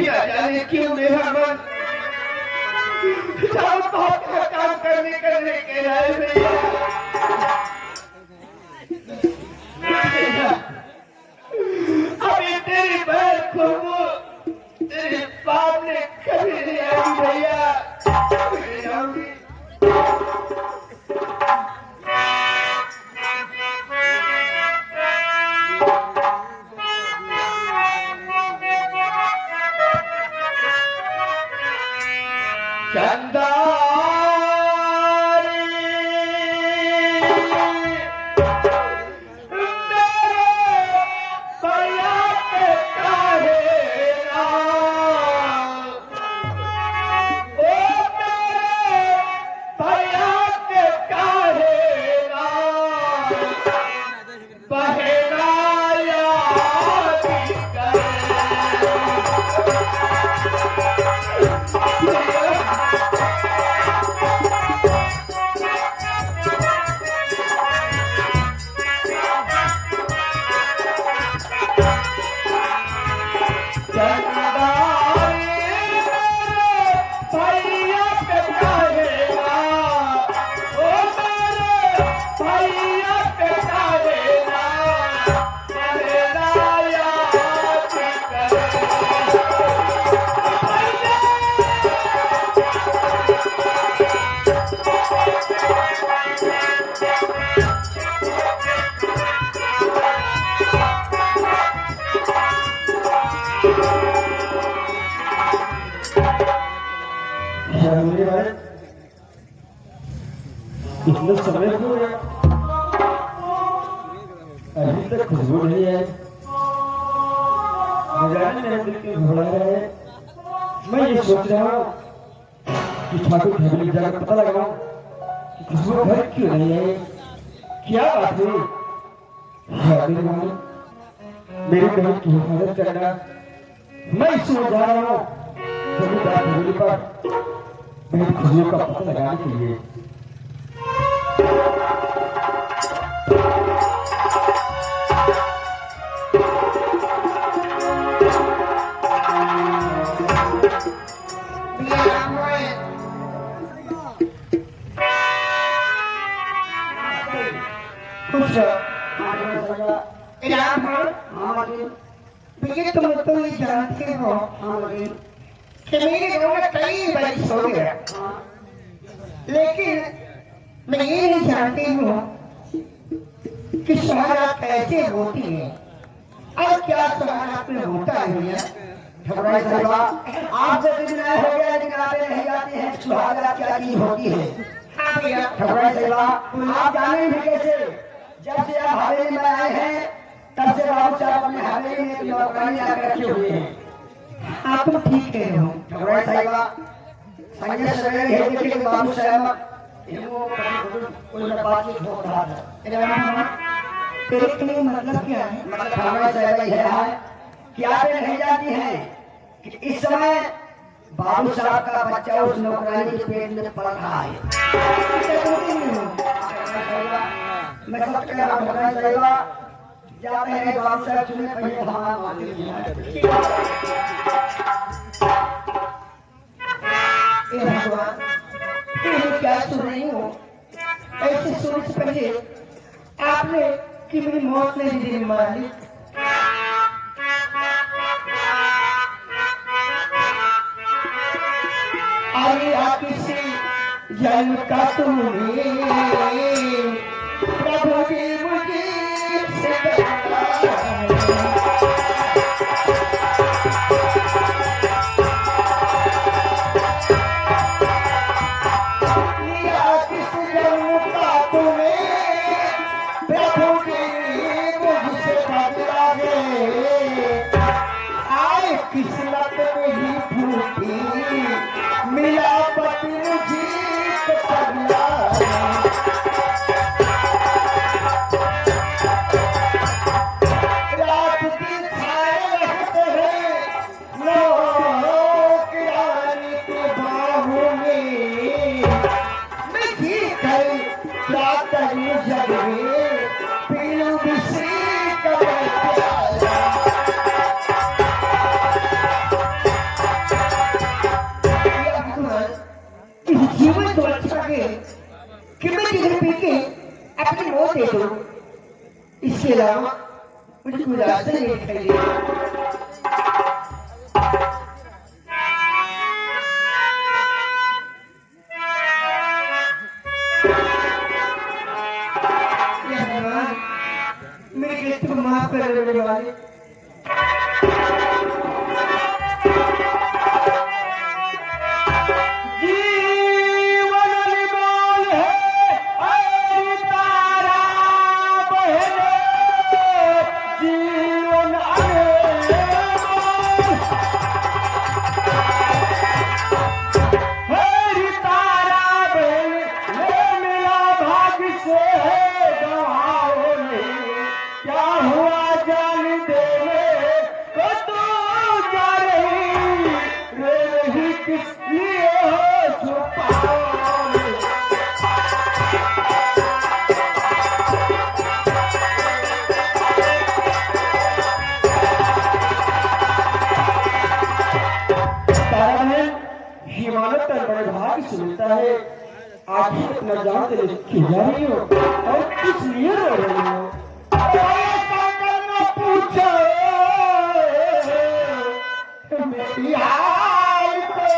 ना जाने क्यों मेरा मन चारों तरफ का काम करने के रहा है भैया। अभी तेरी बहन को तेरे बाप ने कभी नहीं आई भैया, कभी नहीं आऊंगी। चंदा इतना समय हो गया, अभी तक खुशबू नहीं आई। जाने मेरे दिल के घबरा रहे हैं। मैं ये सोच रहा हूँ कि ठाकुर फैमिली जाकर पता लगाऊं कि खुशबू घर क्यों नहीं आई, क्या बात हुई। मेरी बहन की हिफाजत करना, मैं इसमें जा रहा हूँ जमींदार फैमिली पर मेरी खुशबू का पता लगाने के लिए। भैया तुम तो ये जानते हो कि मेरे गाँव में कई बारिश हो गया, लेकिन मैं ये नहीं जानती हूँ कि सुहाना कैसे होती है और क्या सुहाना में होता है। भैया ठकुराई साहिबा, आप से दिन हो गया लेकिन आप नहीं जाती हैं सुहाना क्या चीज होती है। हाँ भैया। ठकुराई साहिबा, आप जाने भी कैसे, जब से आप हवेली में आए हैं तब से बाबू साहब अपने हवेली में नौकरानी आकर रखे हुए हैं। हाँ तुम ठीक कह रहे हो। ठकुराई साहिबा, संजय सवेरे है देखिए बाबू साहब कोई बातचीत हो रहा था। तेरे के लिए मतलब क्या है? मतलब ठकुराई साहिबा यह है कि आप नहीं जाती हैं कि इस समय बाबू साहब का बच्चा उस नौकरानी के पेट में पल रहा है। मैं सब कह रहा हूँ जाते हैं बाबू साहब सुने पहले हमारा भगवान क्या सुन रही हूँ, ऐसे सुनने से पहले आपने कि मेरी मौत नहीं दी मालिक। अरे आप किसी जन्म का तुमने प्रभु जी मुझे किस्मत में ही फूटी मिला पति जीत पगला। रात दिन छाए रहते हैं लोग रानी की बाहों में, मैं जी कर क्या करूं जग में पीलू बिसी का जिगर पी के अपनी मौत दे दो। इसके अलावा मुझे कोई रास्ता नहीं दिखाई दे रहा। मेरे गलती को माफ कर दे मेरे वाले। जीवन अनमोल है ऐ तारा बहने, जीवन अनमोल है तारा बहने, ये मिला भाग्य से है गवाओ नहीं। क्या हुआ जान देने को तो जा रही, रे रही किस लिए हो छुपाओ। तारा बहन, ये मानव तन बड़े भाग्य से मिलता है। आखिर अपना जान दे क्यों जा रही हो और किस लिए रो रही हो? पूछो मेरी हाल को,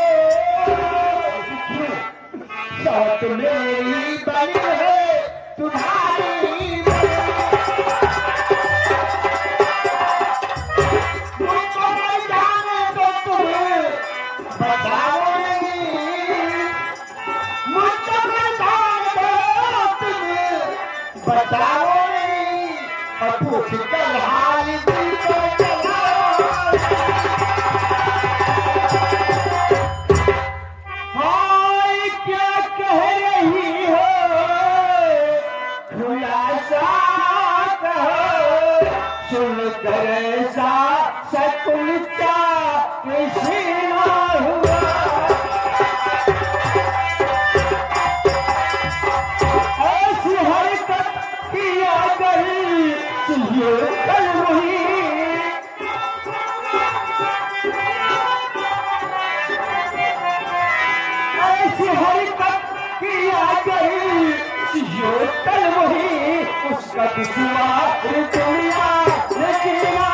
साथ मेरी बनी है तुम्हारी। मुझको न जाने तो तुम्हें बताओगी, मुझको न जाने तो तुम्हें बताओगी। और पूछ कर हाल दिल को चलाओ। हाय क्या कह रही हो, खुलासा कहो। सुन कर ऐसा सकुलता किसी ना हुआ। ऐसी हरकत किया कहीं ये कल वही। ऐसी हरकत किया गई ये कल वही। उसका दुश्मन दुनिया ने जीना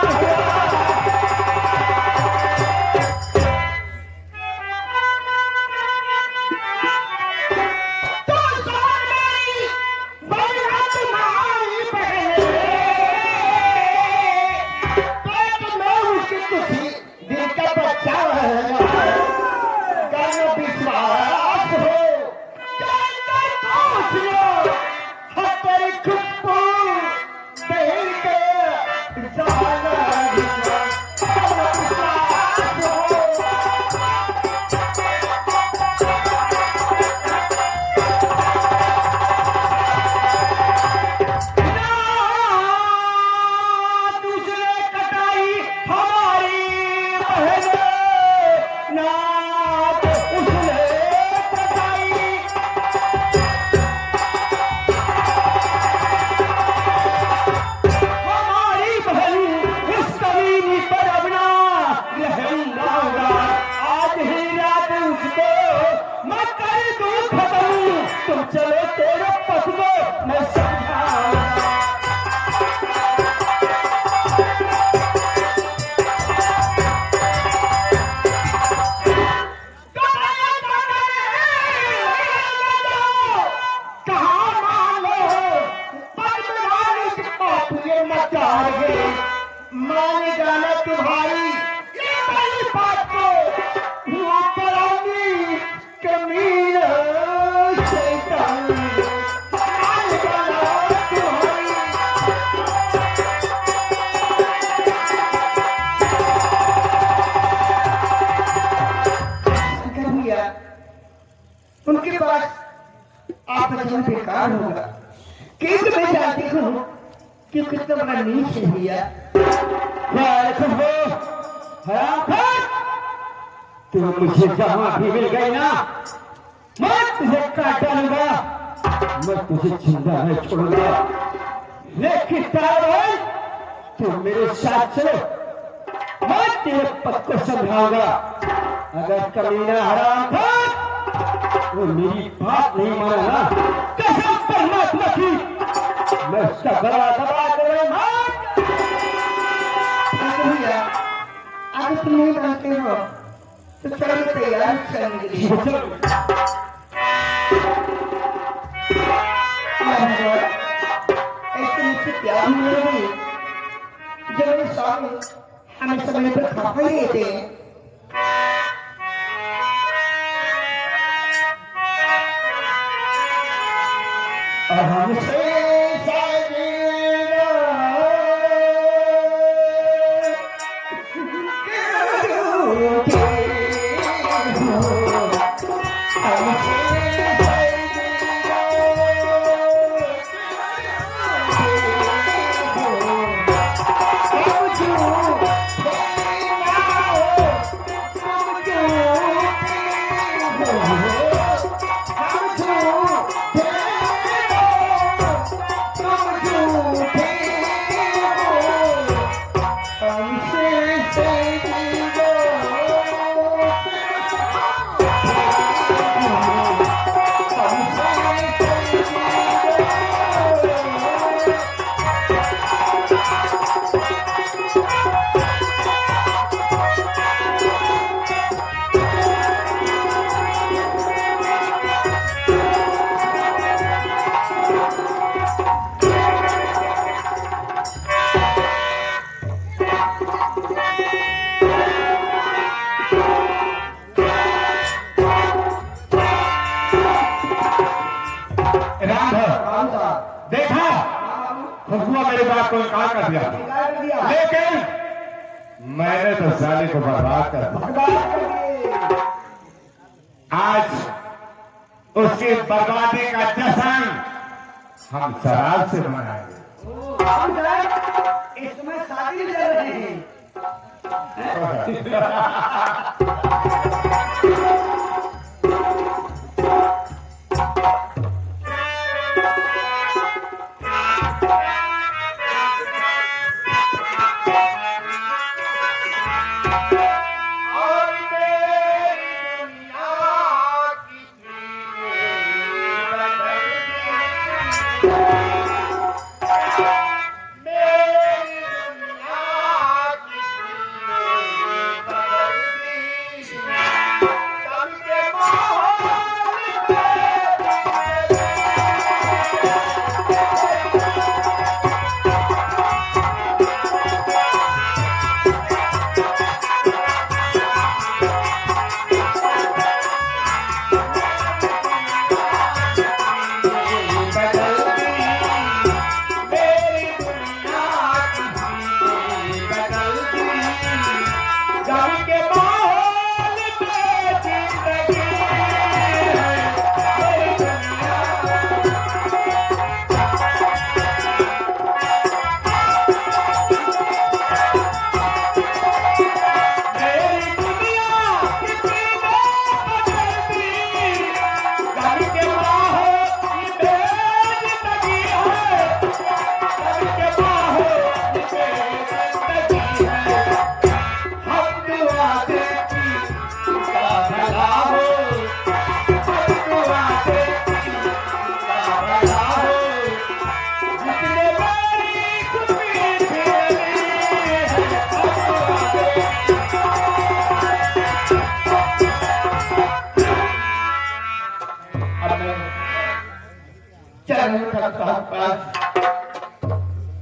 तुम चलो तेरे पथ में मैं समझाऊंगा। कहाँ मानो मान जाना तुम्हारी बात को, ऊपर आऊंगी कमीन शैतान। मान जाना तुम्हारी भैया, उनके पास आपका जीवन बेकार होगा। कैसे मैं जानती हूँ कि कितना बड़ा नीच है भैया। तू मुझे जहाँ भी मिल गई ना, मैं तुझे काट डालूंगा, मैं तुझे जिंदा नहीं छोड़ूंगा। लेकिन तारा तू मेरे साथ चलो, मैं तेरे पद को समझाऊंगा। अगर कमीना हराम था वो मेरी बात नहीं माना ना, कसम परमात्मा की मैं उसका गला दबा कर मार। भैया आज तुम नहीं जानते हो तो चलो तैयार करने के लिए। ऐसे मुझसे प्यार नहीं रही जब मेरे स्वामी हमें समय पर खपा ही देते हैं। और हमसे देखा खुशबुआ मेरी बात को इनकार कर दिया, लेकिन मैंने तो साले को बर्बाद कर दिया। आज उसकी बर्बादी का जश्न हम शराब से मनाएंगे। इसमें शादी चल रही है।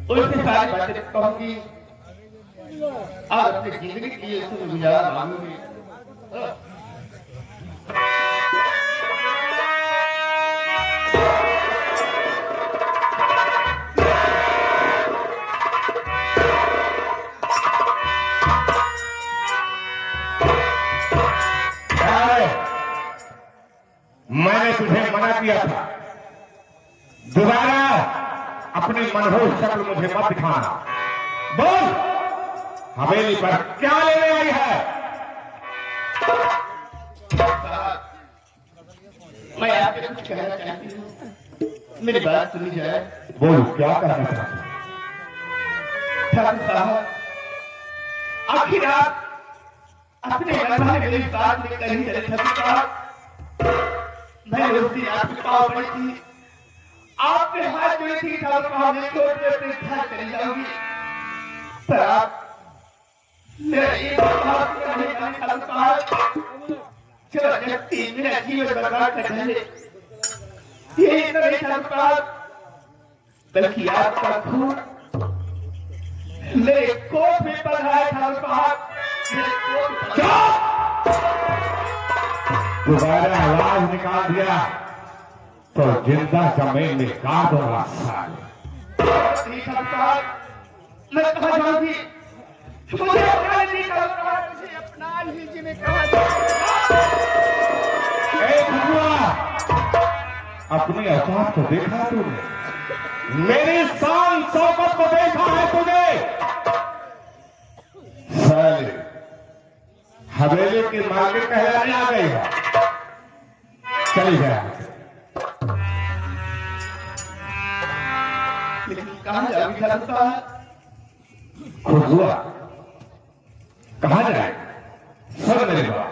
उनसे सारी बातें कहूंगी और अपनी जिंदगी की उससे गुजारा मांगूंगी। मैंने तुझे मना किया था, दोबारा अपनी मनहूस शक्ल मुझे मत दिखाना। बोल, हवेली पर क्या लेने आई है? मैं आपसे कुछ कहना चाहती हूँ, मेरी बात सुनी जाए। बोल, क्या कहना चाहती? ठाकुर साहब, आखिर आप अपने मन में मेरी बात में कहीं चले ठाकुर साहब, मैं उस दिन आपकी पाँव पड़ी थी, आपने हाथ जोड़ी थी, ठाकुर साहब ने छोड़ के अपने घर चली जाऊंगी, पर आप मेरा एक बात नहीं माने ठाकुर साहब। चलो जब 3 मिनट जीवन बर्बाद कर डाले, ये इतना नहीं ठाकुर साहब, बल्कि आपका खून मेरे कोट में पड़ रहा है ठाकुर साहब, मेरे कोट में। दोबारा आवाज निकाल दिया तो जिंदा जमीन में गाड़ दूंगा साले। नहीं ठाकुर साहब, मैं कहाँ जाऊंगी? मुझे अपना नहीं ठाकुर साहब, मुझे अपना लीजिए, मैं कहाँ जाऊंगी? ए भगवा, अपनी औकात को देखा तूने? मेरी शान शौकत को देखा है तूने? साले हवेली की मार्केट कहलाने आ गई है, चली जाए। लेकिन कहाँ जाऊंगी ठाकुर साहब? खुशबुआ कहाँ जाए? सुन मेरी बात,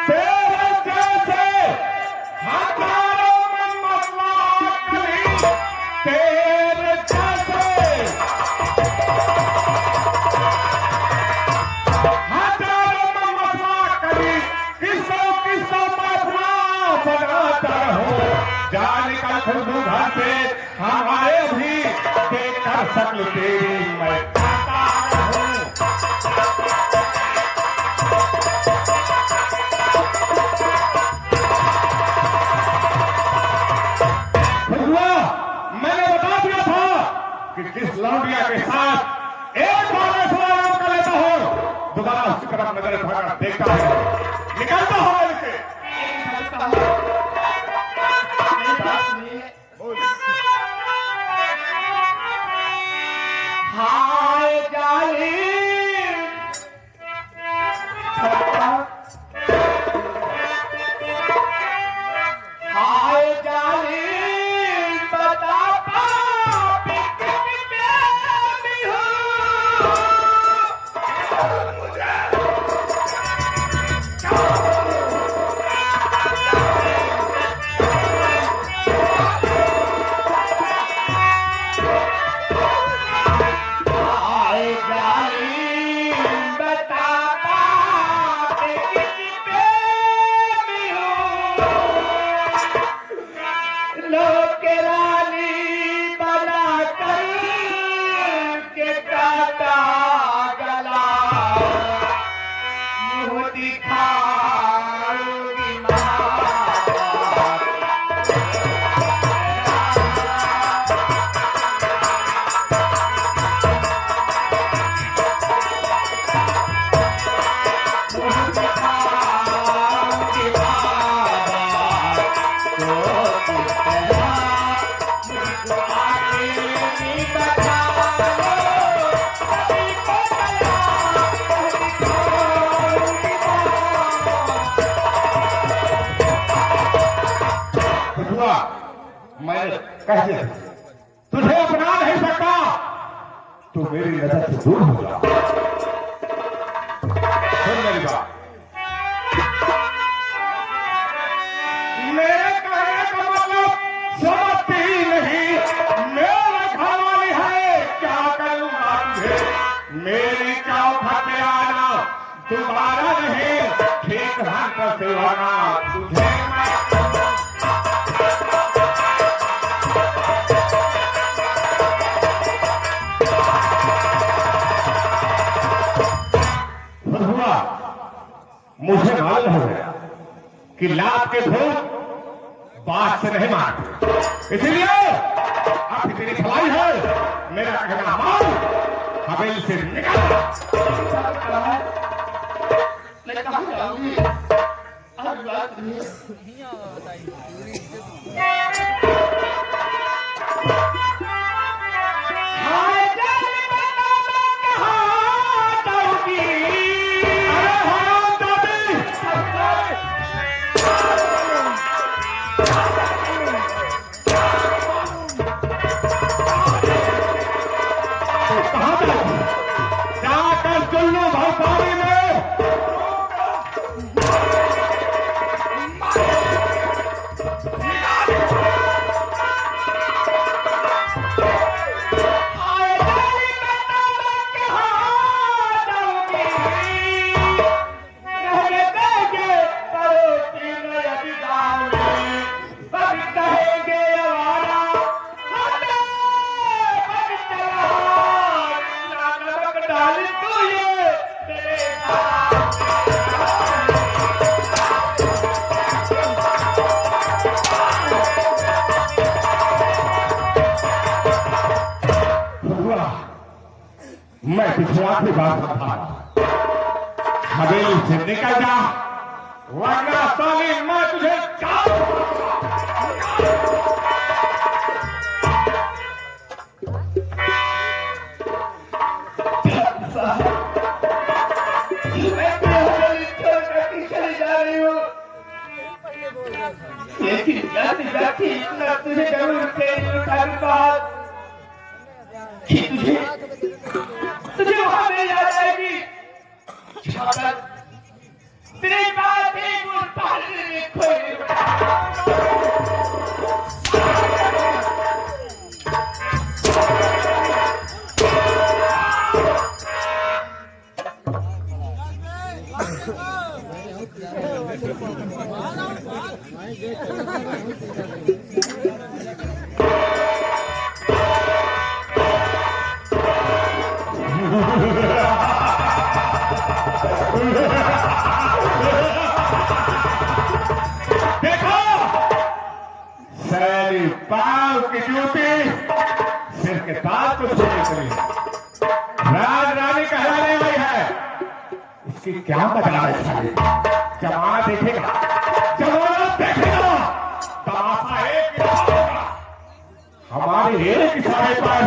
तेरे जैसे हजारों में मसला खड़ी, तेरे जैसे हजारों में मसला खड़ी, किसको मसला बनाता हो। जा निकल खुशबू घर से, हमारे भी देखकर शक्ल तेरी मैं खाता हूँ। खुशबुआ, मैंने बता दिया था कि किस लौंडिया के साथ एक बार ऐसा आराम कर लेता हो, दोबारा उसकी तरफ नजर उठाकर देखता है, निकलता हो मेरे से। हाय जालिम, हाय जालिम, बता पापी कितनी प्यारी हो। हाय जालिम, बता पापी कितनी प्यारी हो। लोग रानी बना कर के काटा गला, मुँह दिखाऊंगी माता। मुँह दिखाऊंगी माता, तो किस तरह मुझको आखिर बता दो, अभी को गया, खुशबुआ, मैंने कह दिया तुझे अपना नहीं सकता, तू मेरी नजर से दूर हो जा। सुन मेरी बात, मेरे कहने का मतलब समझती ही नहीं, मेरे घर वाली है, क्या करूंगा तुझे? मेरी चौखट पे आना दोबारा नहीं, ठीक हाथ पर सिलवाना तुझे मैं। हुआ मुझे मालूम हो गया कि लात के भूत बात से नहीं मारते, इसलिए अब तेरी भलाई है, मेरा कहना मान, हवेली से निकल। मैं कहाँ जाऊंगी? आज बात नहीं। हाय जालिम, बता मैं कहाँ जाऊंगी? अरे हरामजादी! तो कहाँ जाकर जुल्लू भरपारी में बबुआ, मैं पिछले आखिरी बार समझा हवेली से निकल जा, वरना साली मैं तुझे लेकिन जाती जाती इतना तुझे जरूर उठाने बात कि तुझे वहां ले जा जाएगी। तेरी बात ही मुझ पहाड़ी में खोई। देखो, सैली पाव की जूती सिर के साथ कुछ नहीं करी, राज रानी कहलाने वाली है, इसकी क्या मजा है साली? जमाना देखेगा, तमाशा एक होगा, हमारे एक इशारे पर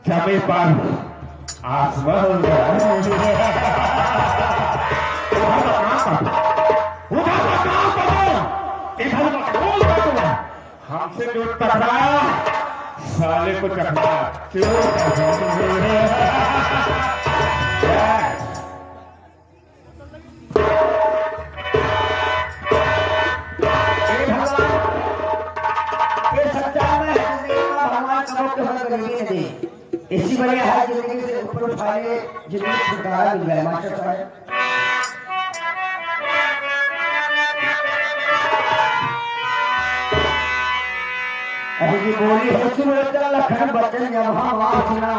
जमी पर आसमान होगा। हमसे जो टकराया साले को चखना इसी बढ़िया है जिंदगी से ऊपर उठाए, जिंदगी छुटकारा मिल गया मास्टर साहब। अभी की बोली है सुनो लखन बचन जब हम सुना,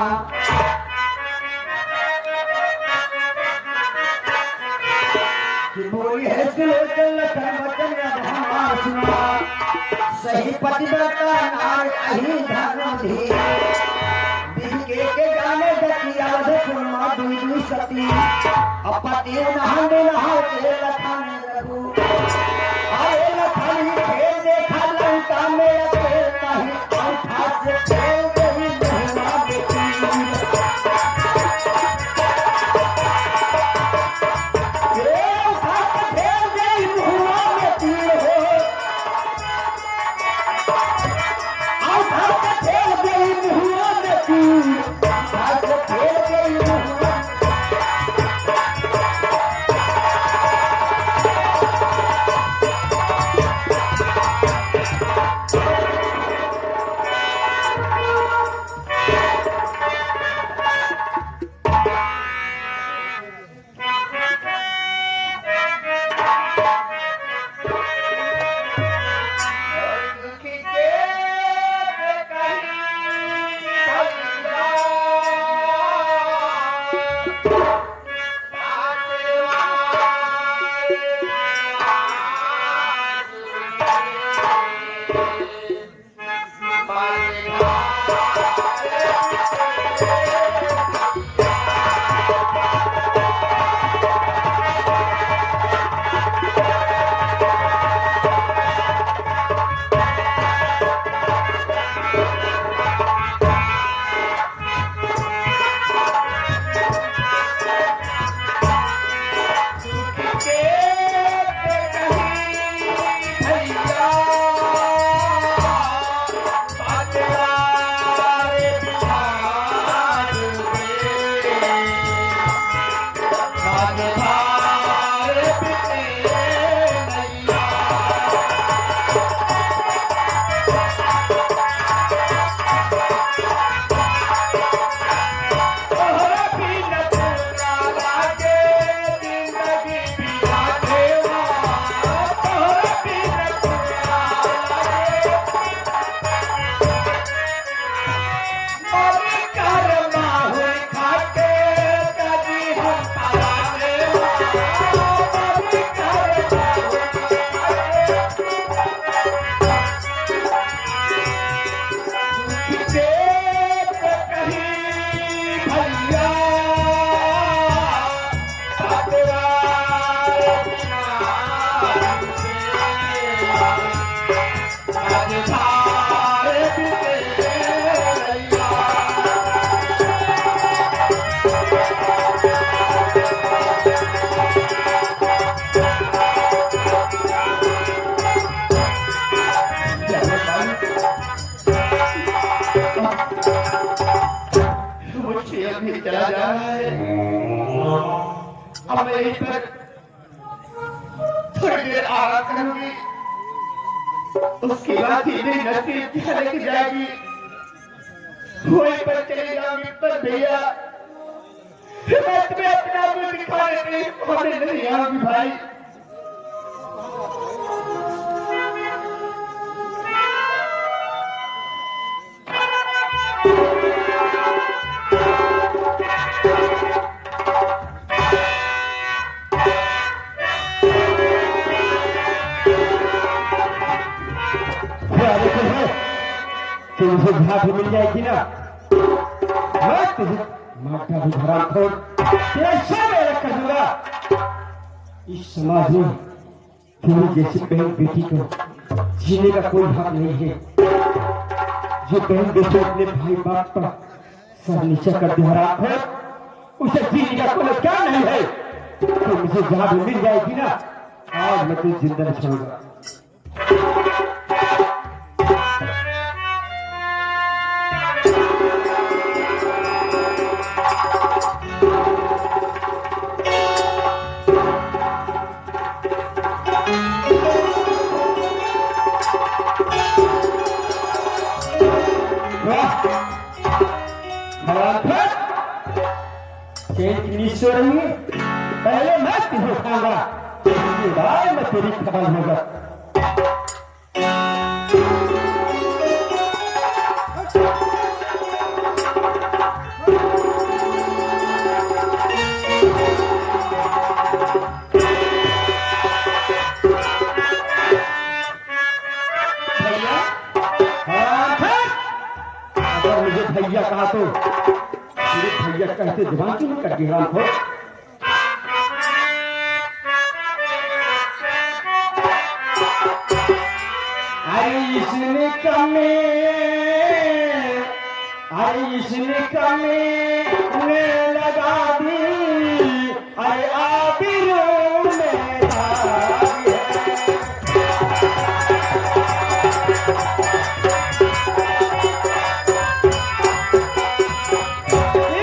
की बोली है सुनो लखन बचन जब हम सुना, सही पतिव्रता नार अहि धर्म धी, के जाने गति अवध पूर्णा दुई सती, अपति नहाने नहा के लखन रघु, आए लखन खेल देखा लंका में अकेल नहीं, अंठा से खेल गई महिमा बेटी। खेल गई महिमा बेटी हो, अंठा से खेल गई महिमा बेटी। मुझसे अभी चला जा रहा है। अब मैं यहीं पर थोड़ी देर आराम करूंगी, उसके बाद ही मेरी नौकरी यहाँ लेके जाएगी, वहीं पर चले जाऊंगी। पर भैया मैं तुम्हें अपना मुंह दिखाने के लिए पहुंचने नहीं आऊंगी भाई। तुझे जहाँ भी मिल जाएगी ना, मैं तुझे माथा भी भरा खोल तेरा सब रख दूंगा। इस समाज में तेरी जैसी बहन बेटी को जीने का कोई हक नहीं है। जो बहन बेटी अपने भाई बाप पर सर नीचा कर दे हरा खोल, उसे जीने का कोई क्या नहीं है। तो मुझे जहाँ भी मिल जाएगी ना, आज मैं तुझे जिंदा नहीं छोड़ूंगा। पहले मैं तुझे खाऊंगा, इसके बाद मैं तेरी खबर होगा। भैया, अगर मुझे भैया कहा तो भैया कहते जवान क्यों नहीं कर दिया राम को? इसने कमी में लगा दी, अरे आबिरों में दागी है।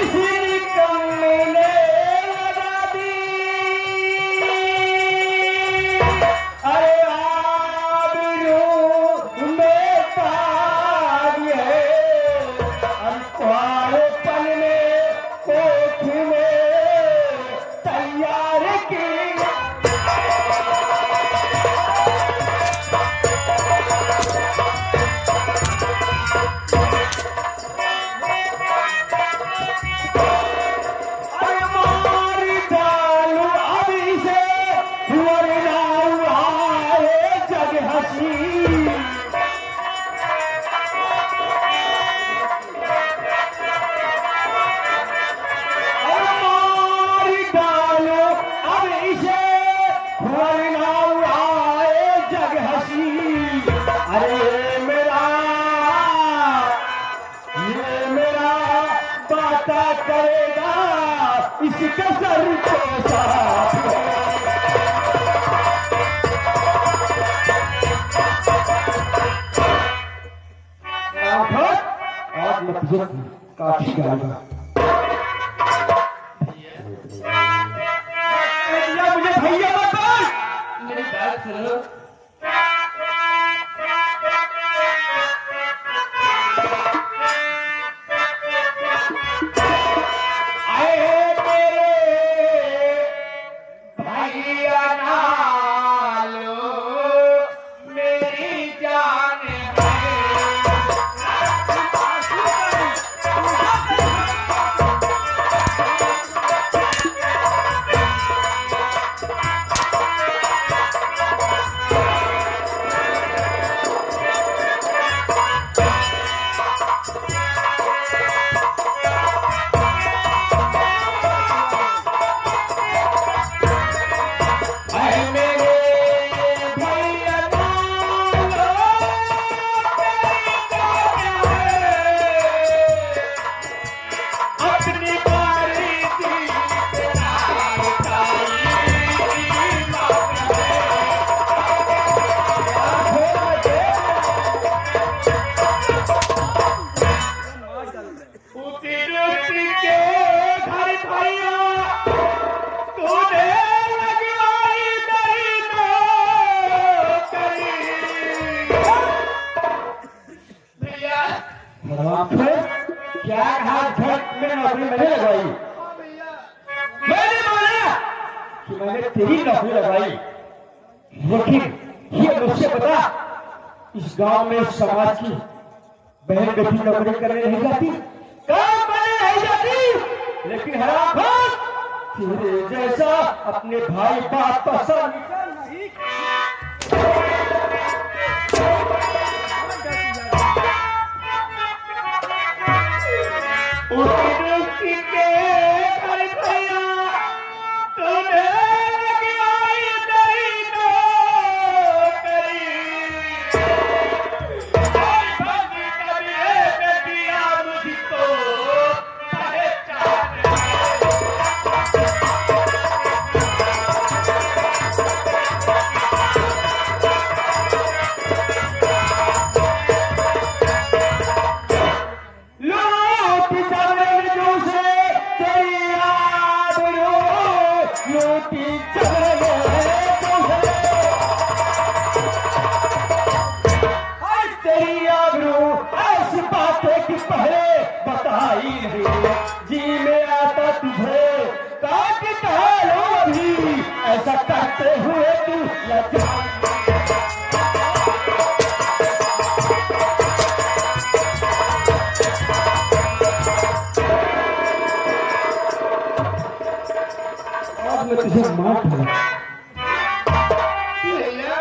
इसने कमी में लगा दी, अरे आबिरों में दागी है। पल में कोठ में तैयार की मारी डालू अभी से वरना आए जग हसी। करेगा इसका सर को साफ आज मैं तुझे काफी गाऊंगा। मुझे भैया मत बोल, मेरी बात सुनो। नौकरी मैंने लगवाई? हाँ भैया, मैंने माना कि मैंने तेरी नौकरी लगवाई, लेकिन ये मुझसे बता, इस गांव में समाज की बहन बेटी नौकरी करने नहीं जाती, काम करने नहीं जाती, लेकिन हराम तेरे जैसा अपने भाई बाप का सर नहीं। जी में आता तुझे काट लो अभी, ऐसा करते हुए तू लज्जा। आज मैं तुझे मार दूंगा। भैया,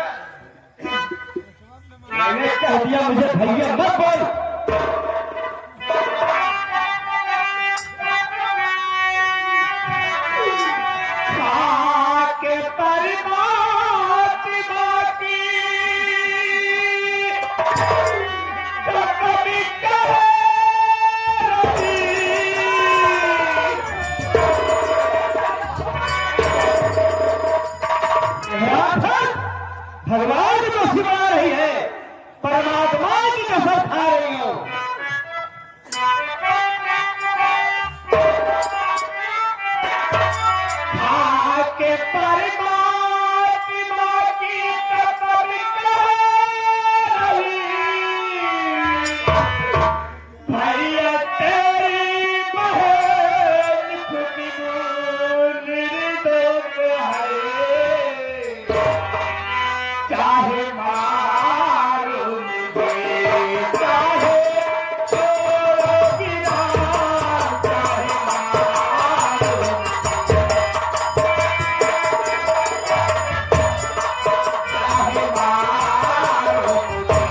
मैंने कह दिया मुझे भैया मत बोल। भगवान की दोषी बना रही है, परमात्मा की कसम खा रही हो। के परमात्मा की कसम खा रही, भैया तेरी बहन खुद निर्दोष है, चाहे मारो मुझे, चाहे छोड़ो बिना, चाहे मारो मुझे, चाहे मारो मुझे,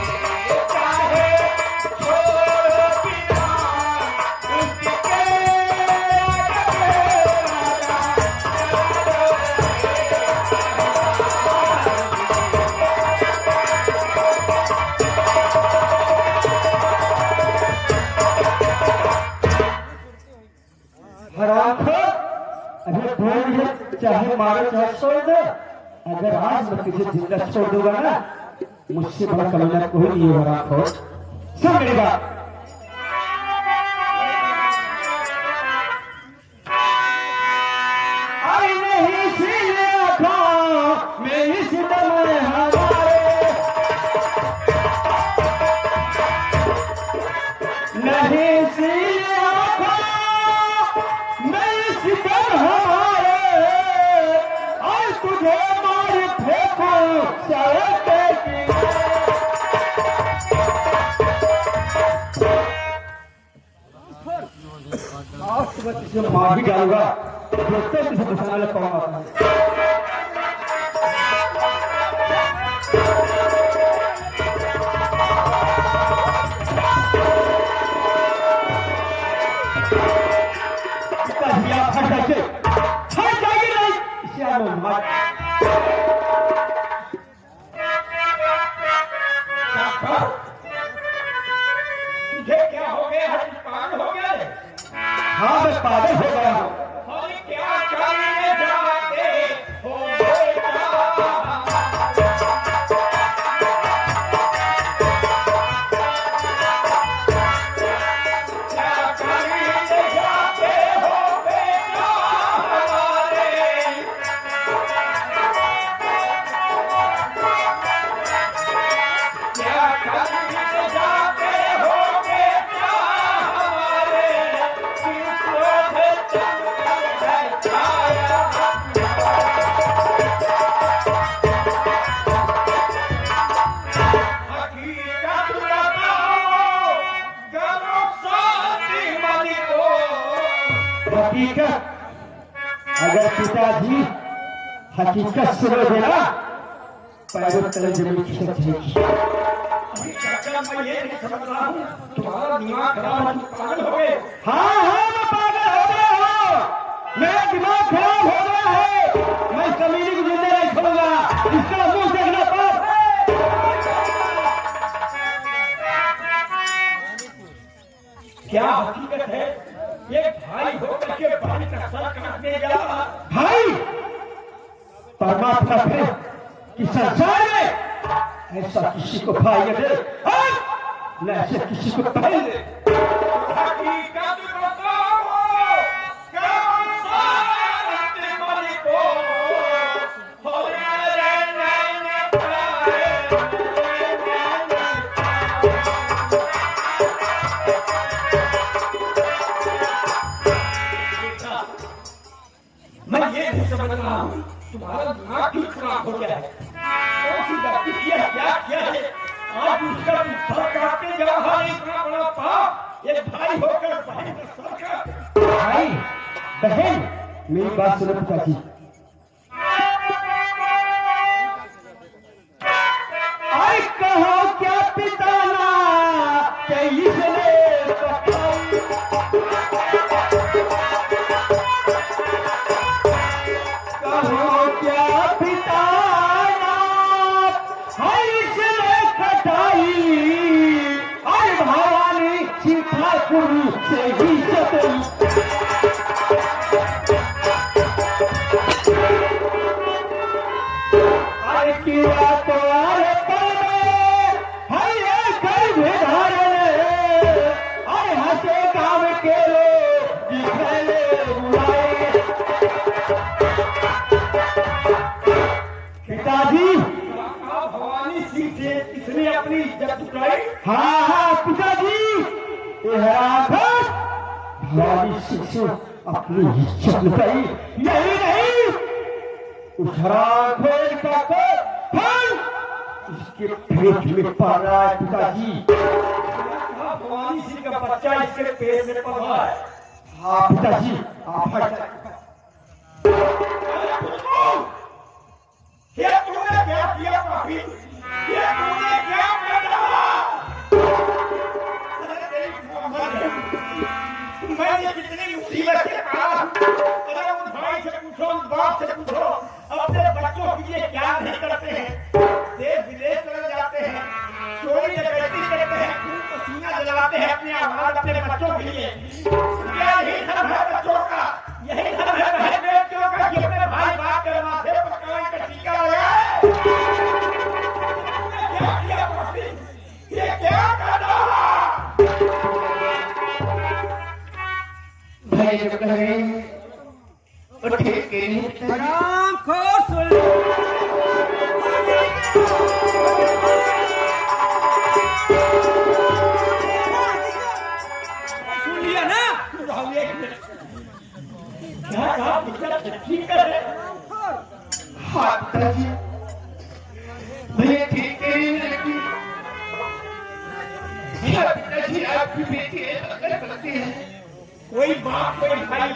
चाहे छोड़ो बिना, उसके अरे बोल, चाहे मारो चाहे छोड़ दो, अगर आज मैं तुझे जिंदा छोड़ दूंगा ना, मुझसे बड़ा कमीना कोई नहीं है। हराम खोर, सुन मेरी बात। आई नहीं सी आँखों में इस दम हमारे, नहीं सी तुझे मार फेंको चलते की। आज मैं तुझे मार ही डालूंगा, देखते हैं तुझे बचाने वाला कौन आता है। हट जाएगी नहीं, इसे मत। तुझे क्या हो गया? पागल हो गया? हाँ मैं पागल हो गया हूँ। अरे क्या करने जाते हो बेटा? क्या करने जाते हो बेटा हमारे? क्या करने जाते हो बेटा हमारे? किसको हकीकत अगर पिताजी हकीकत सुनोगे ना पैरों तले जमीन खिसक जाएगी। चाचा मैं ये नहीं समझ रहा हूँ तुम्हारा दिमाग खराब है, तुम पागल हो गए। हाँ मैं पागल हो गया हूँ, मेरा दिमाग खराब हो गया है। मैं इस कमीनी को जिंदा नहीं छोड़ूंगा, इसका मुंह देखना पाप है। क्या हकीकत है? ये भाई होकर के भाई का सर काटने जा रहा। भाई परमात्मा फिर कि संसार में ऐसा किसी को भाई दे न ऐसे किसी को पहल दे। हकीकत बताओ, कौन सा अंतिम मालिक हो? हो रे नैन मैं ये नहीं समझ रहा हूँ तुम्हारा दिमाग क्यों खराब हो गया है? कौन सी गलती किया है, क्या किया है? आज उसका सर काटने जा रहा है, इतना बड़ा पाप। ये भाई होकर भाई का सर काट। भाई बहन मेरी बात सुनो पिताजी। अरे कहो क्या पिताना के इसने कहो क्या पिताना है इसने कटाई। अरे भवानी सीता गुरु से ही सतई। अरे किया तो अरे पल में है कर धारण। अरे हंसे गाँव के लोग जिसने बुलाए। पिताजी भवानी सिंह से किसने अपनी इज्जत उठाई? हाँ पिताजी भवानी सिंह से अपनी इज्जत लुटाई। यही नहीं उस हरामखोर का फल इसके पेट में पड़ रहा है। पिताजी भवानी सिंह का बच्चा इसके पेट में पड़ रहा है। हाँ पिताजी आप हट जाइए। ये तूने क्या किया पापी? ये तूने क्या किया? मैंने कितनी मुसीबत से कहा। अरे उन भाई से पूछो, उन बाप से पूछो, अपने बच्चों के लिए क्या नहीं करते हैं। देश विदेश चले जाते हैं, चोरी डकैती करते हैं, खून पसीना जलाते हैं अपने औलाद अपने बच्चों के लिए। क्या यही धर्म है बच्चों का? यही धर्म है बहन बेटियों का कि अपने भाई बाप के माथे पर कान का टीका लगाए? क्या किया पापी? ये क्या कर रहा? भाई जो कह रहे हैं वो ठीक के नहीं। राम खोर सुन लिया ना। क्या कहा? ठीक है। हाँ पिताजी भैया ठीक के नहीं लेकिन क्या पिताजी आपकी बेटी ऐसा कर सकती है? कोई बाप कोई भाई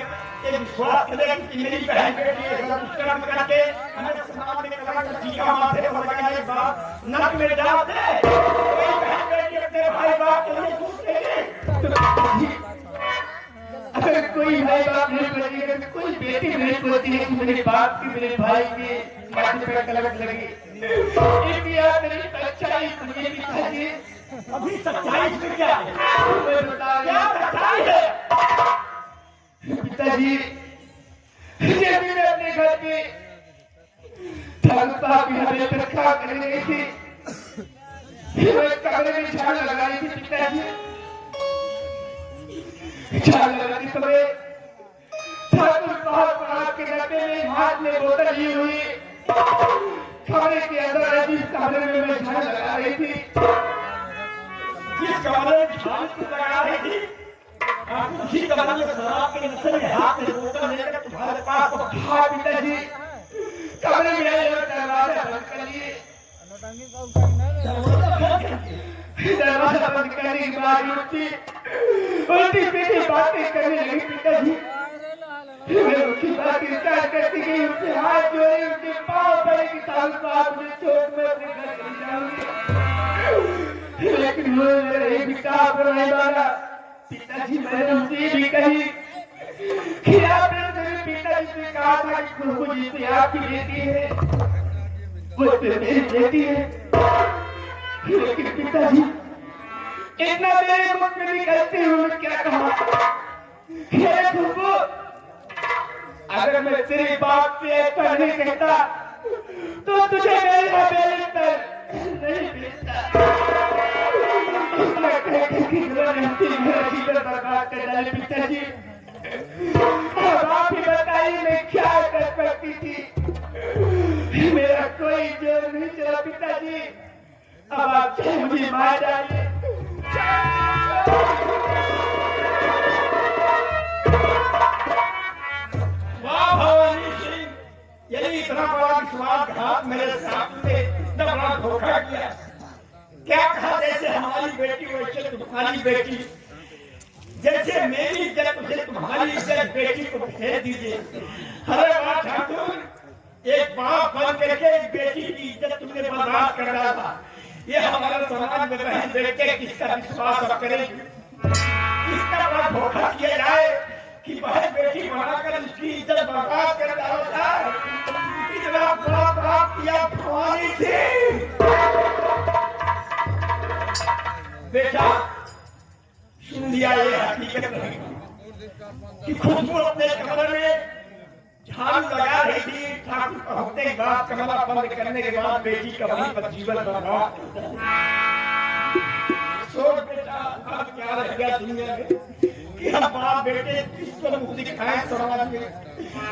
ये विश्वास करे कि मेरी बहन बेटी ऐसा दुष्कर्म करके हमें समाज में कलंक का टीका माथे पर लगाने बाप नरक में डाल दे। कोई बहन बेटी अपने भाई बाप के लिए झूठ कहे। अगर कोई भाई बाप नहीं बनेगा तो कोई बेटी नहीं होती है कि मेरे बाप की मेरे भाई के माथे पे कलंक लगी। इसलिए आप मेरी सच्चाई सुनिए पिताजी। अभी सच्चाई इसमें क्या है? मैं बता क्या सच्चाई है? पिताजी जब मैं अपने घर पे धर्मता की हमें तनख्वाह करने गई थी, मैं कमरे में झाड़ लगा रही थी। पिताजी झाड़ लगाते समय ठाकुर साहब आपके डब्बे में हाथ में बोतल ली हुई कमरे के अंदर जिस कमरे में मैं झाड़ लगा रही थी, जिस कमरे में झाड़ लगा रही थी उसी कमरे में शराब के नशे में हाथ में बोतल लेकर तुम्हारे पास। हाँ पिताजी कमरे में आए और दरवाजा बंद कर लिए। दरवाजा बंद करने के बाद युवती उल्टी सीधी बातें करने लगी पिताजी। मैं उसकी बात स्वीकार करती गई, उसके हाथ जोड़े, उसके पाँव पड़े कि साहब आप मुझे छोड़ मैं अपने घर चली जाऊंगी, लेकिन वो मेरे विकास पर नहीं माना। पिताजी मैंने उससे भी कही कि आपने मेरे पिताजी से कहा था कि खुशबू जिसे आपकी बेटी है वो तो मेरी बेटी है, लेकिन पिताजी इतना मेरे मुख में निकलते हुए क्या कहा, खुशबू अगर मैं तेरे बाप से ऐसा नहीं कहता तो तुझे मेरी हवेली पर नहीं भेजता। इतना कहकर कि रहती मेरा जीवन बर्बाद कर डाले पिताजी। अब आप ही बताइए मैं क्या कर सकती थी, मेरा कोई जोर नहीं चला पिताजी। अब आप चाहे मुझे मार डालिए। वाह भवानी सिंह, यदि इतना बड़ा विश्वासघात मेरे साथ में इतना बड़ा धोखा किया। क्या कहा, जैसे हमारी बेटी वैसे तुम्हारी बेटी, जैसे मेरी इज्जत उसे तुम्हारी इज्जत, बेटी को भेज दीजिए। अरे वाह ठाकुर, एक बाप बन करके एक बेटी की इज्जत तुमने बर्बाद कर डाला था। ये हमारे समाज में बहन बेटे किसका विश्वास अब करेगी, किसका बड़ा धोखा किया जाए कि बहन बेटी बनाकर उसकी इज्जत बर्बाद कर डाला जाए। इतना बड़ा पाप किया भवानी थी। बेटा सुन लिया, ये हकीकत नहीं कि खुशबू अपने कमरे में झाड़ू लगा रही थी। ठाकुर पहुंचने के बाद कमरा बंद करने के बाद बेटी का वहीं पर जीवन बर्बाद। सोच बेटा, अब क्या रह गया दुनिया में कि हम बाप बेटे किसको मुंह दिखाएं समाज में,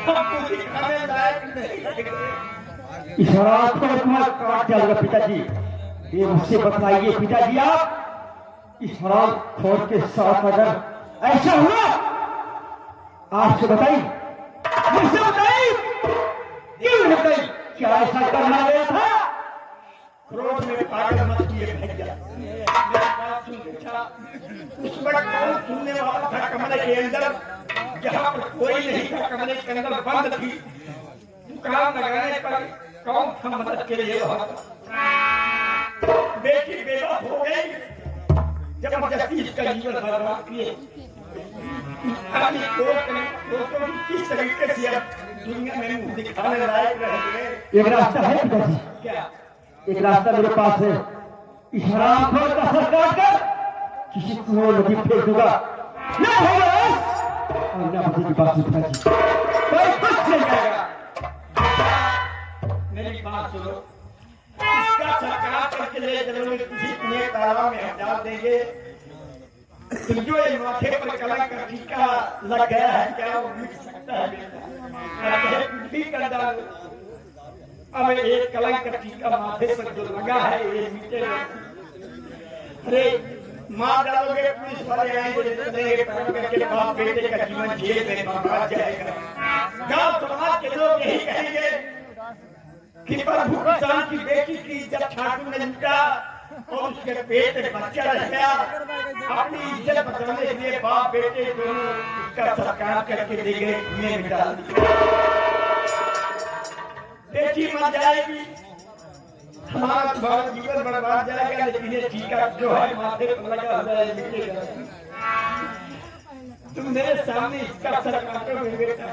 हमको दिखाने लायक नहीं। इशारा तुम्हारा काट जाएगा पिताजी, ये मुझसे बतलाइए पिताजी। आप इस हराम खोर के साथ अगर ऐसा हुआ, आपसे बताइए, मुझसे बताइए क्यों बताइए, क्या ऐसा करना गया था? क्रोध में पागल मत किए भैया, मेरी बात सुन बेटा। उस वक्त कौन सुनने वाला था कमरे के अंदर, जहाँ पर कोई नहीं था, कमरे के अंदर बंद थी। दुकान लगाने पर कौन था मदद के लिए वहाँ? बेटी बेवा हो गई, जबरदस्ती इसका जीवन बर्बाद किए। दोस्तों किस तरीके से अब दुनिया में मुंह दिखाने लायक रह गए। एक रास्ता है पिताजी, क्या? एक रास्ता मेरे पास है। इस हराम खोर का सर काट कर किसी कुएं नदी फेंक दूंगा, ना होगा और ना बचेगी बात पिताजी, कोई कुछ नहीं करेगा। मेरी बात सुनो, इसका सरकार करके ले चलोगे, किसी कुएं तालाब में हम डाल देंगे। तुम जो ये माथे पर कलंक का टीका लग गया है, क्या वो मिट सकता है बेटा? कुछ भी कर डालो, अब एक कलंक का टीका माथे पर जो लगा है ये मिटेगा। अरे मार डालोगे, पुलिस वाले आएंगे, पकड़ करके बाप बेटे का जीवन जेल में बर्बाद जाएगा। गांव समाज के लोग यही कहेंगे कि प्रभु किसान की बेटी की इज्जत ठाकुर ने लूटा और उसके पेट में बच्चा रह गया। अपनी इज्जत बचाने के लिए बाप बेटे दोनों उसका सरकार करके दे गए, कुएं में डाल दिया। बेटी मर जाएगी, हमारा तुम्हारा जीवन बर्बाद जाएगा, लेकिन ये टीका जो है माथे पर लगा हुआ है मिटेगा। तुम मेरे सामने इसका सर काटोगे बेटा,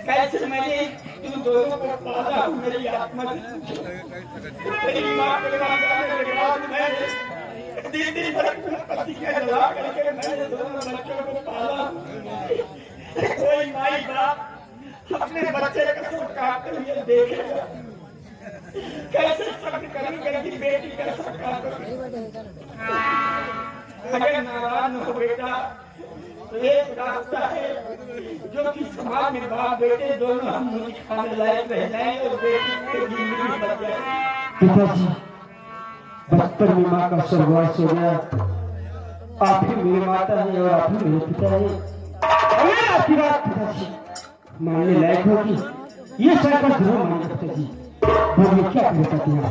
कैसे मैंने तुम दोनों को पाला हूँ मेरी आत्मा से। तेरी माँ के पास जाने के बाद मैंने दिन भर पति का जला करके मैंने दोनों बच्चों को पाला। कोई माई बाप अपने बच्चे का सर काटते हुए देखेगा, कैसे शब्द करेंगे कि बेटी का सर काटोगे। अगर नाराज न हो बेटा तो एक रास्ता है जो कि समाज में बाप बेटे दोनों हम मुझे खाने लायक रह जाए और बेटी की जिंदगी बच जाए। पिताजी, बचपन में माँ का स्वर्गवास हो गया, आप ही मेरी माता है और आप ही मेरे पिता है। अगर आपकी बात पिताजी मानने लायक होगी, ये सरकार जरूर मानेगा पिताजी। बोलिए क्या कहना चाहते हैं?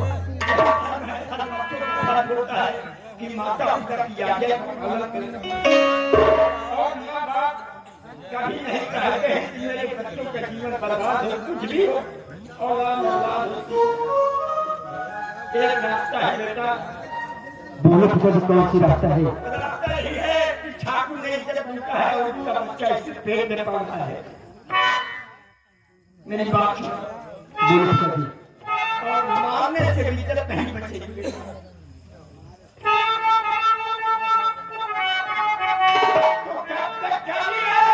कि माता पिता की आज्ञा का पालन करें और माँ बाप कभी नहीं चाहते हैं कि मेरे बच्चों का जीवन बर्बाद हो, कुछ भी हो और बर्बाद हो। एक रास्ता है बेटा, बोलो पिताजी कौन सी रास्ता है? रास्ता यही है कि ठाकुर ने जब उनका है और उनका बच्चा इसके पेट में पड़ा है। मेरी बात सुनो, बोलो पिताजी। और मारने से भी जब नहीं बचेगी। तो कब तक जानी है,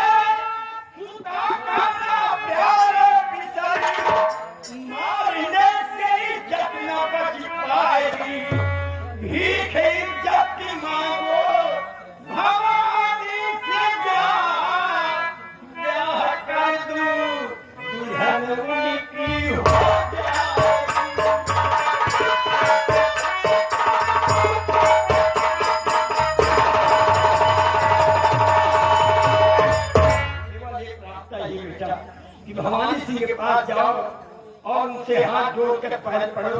सूता काटा प्यार बिसारी, मारने से इज्जत न बच पाएगी। भीख इज्जत की मांगो, भवानी से ब्याह कर दूं, दुल्हन उनकी हो कि भवानी सिंह के पास जाओ और उनसे हाथ जोड़ कर पैर पड़ो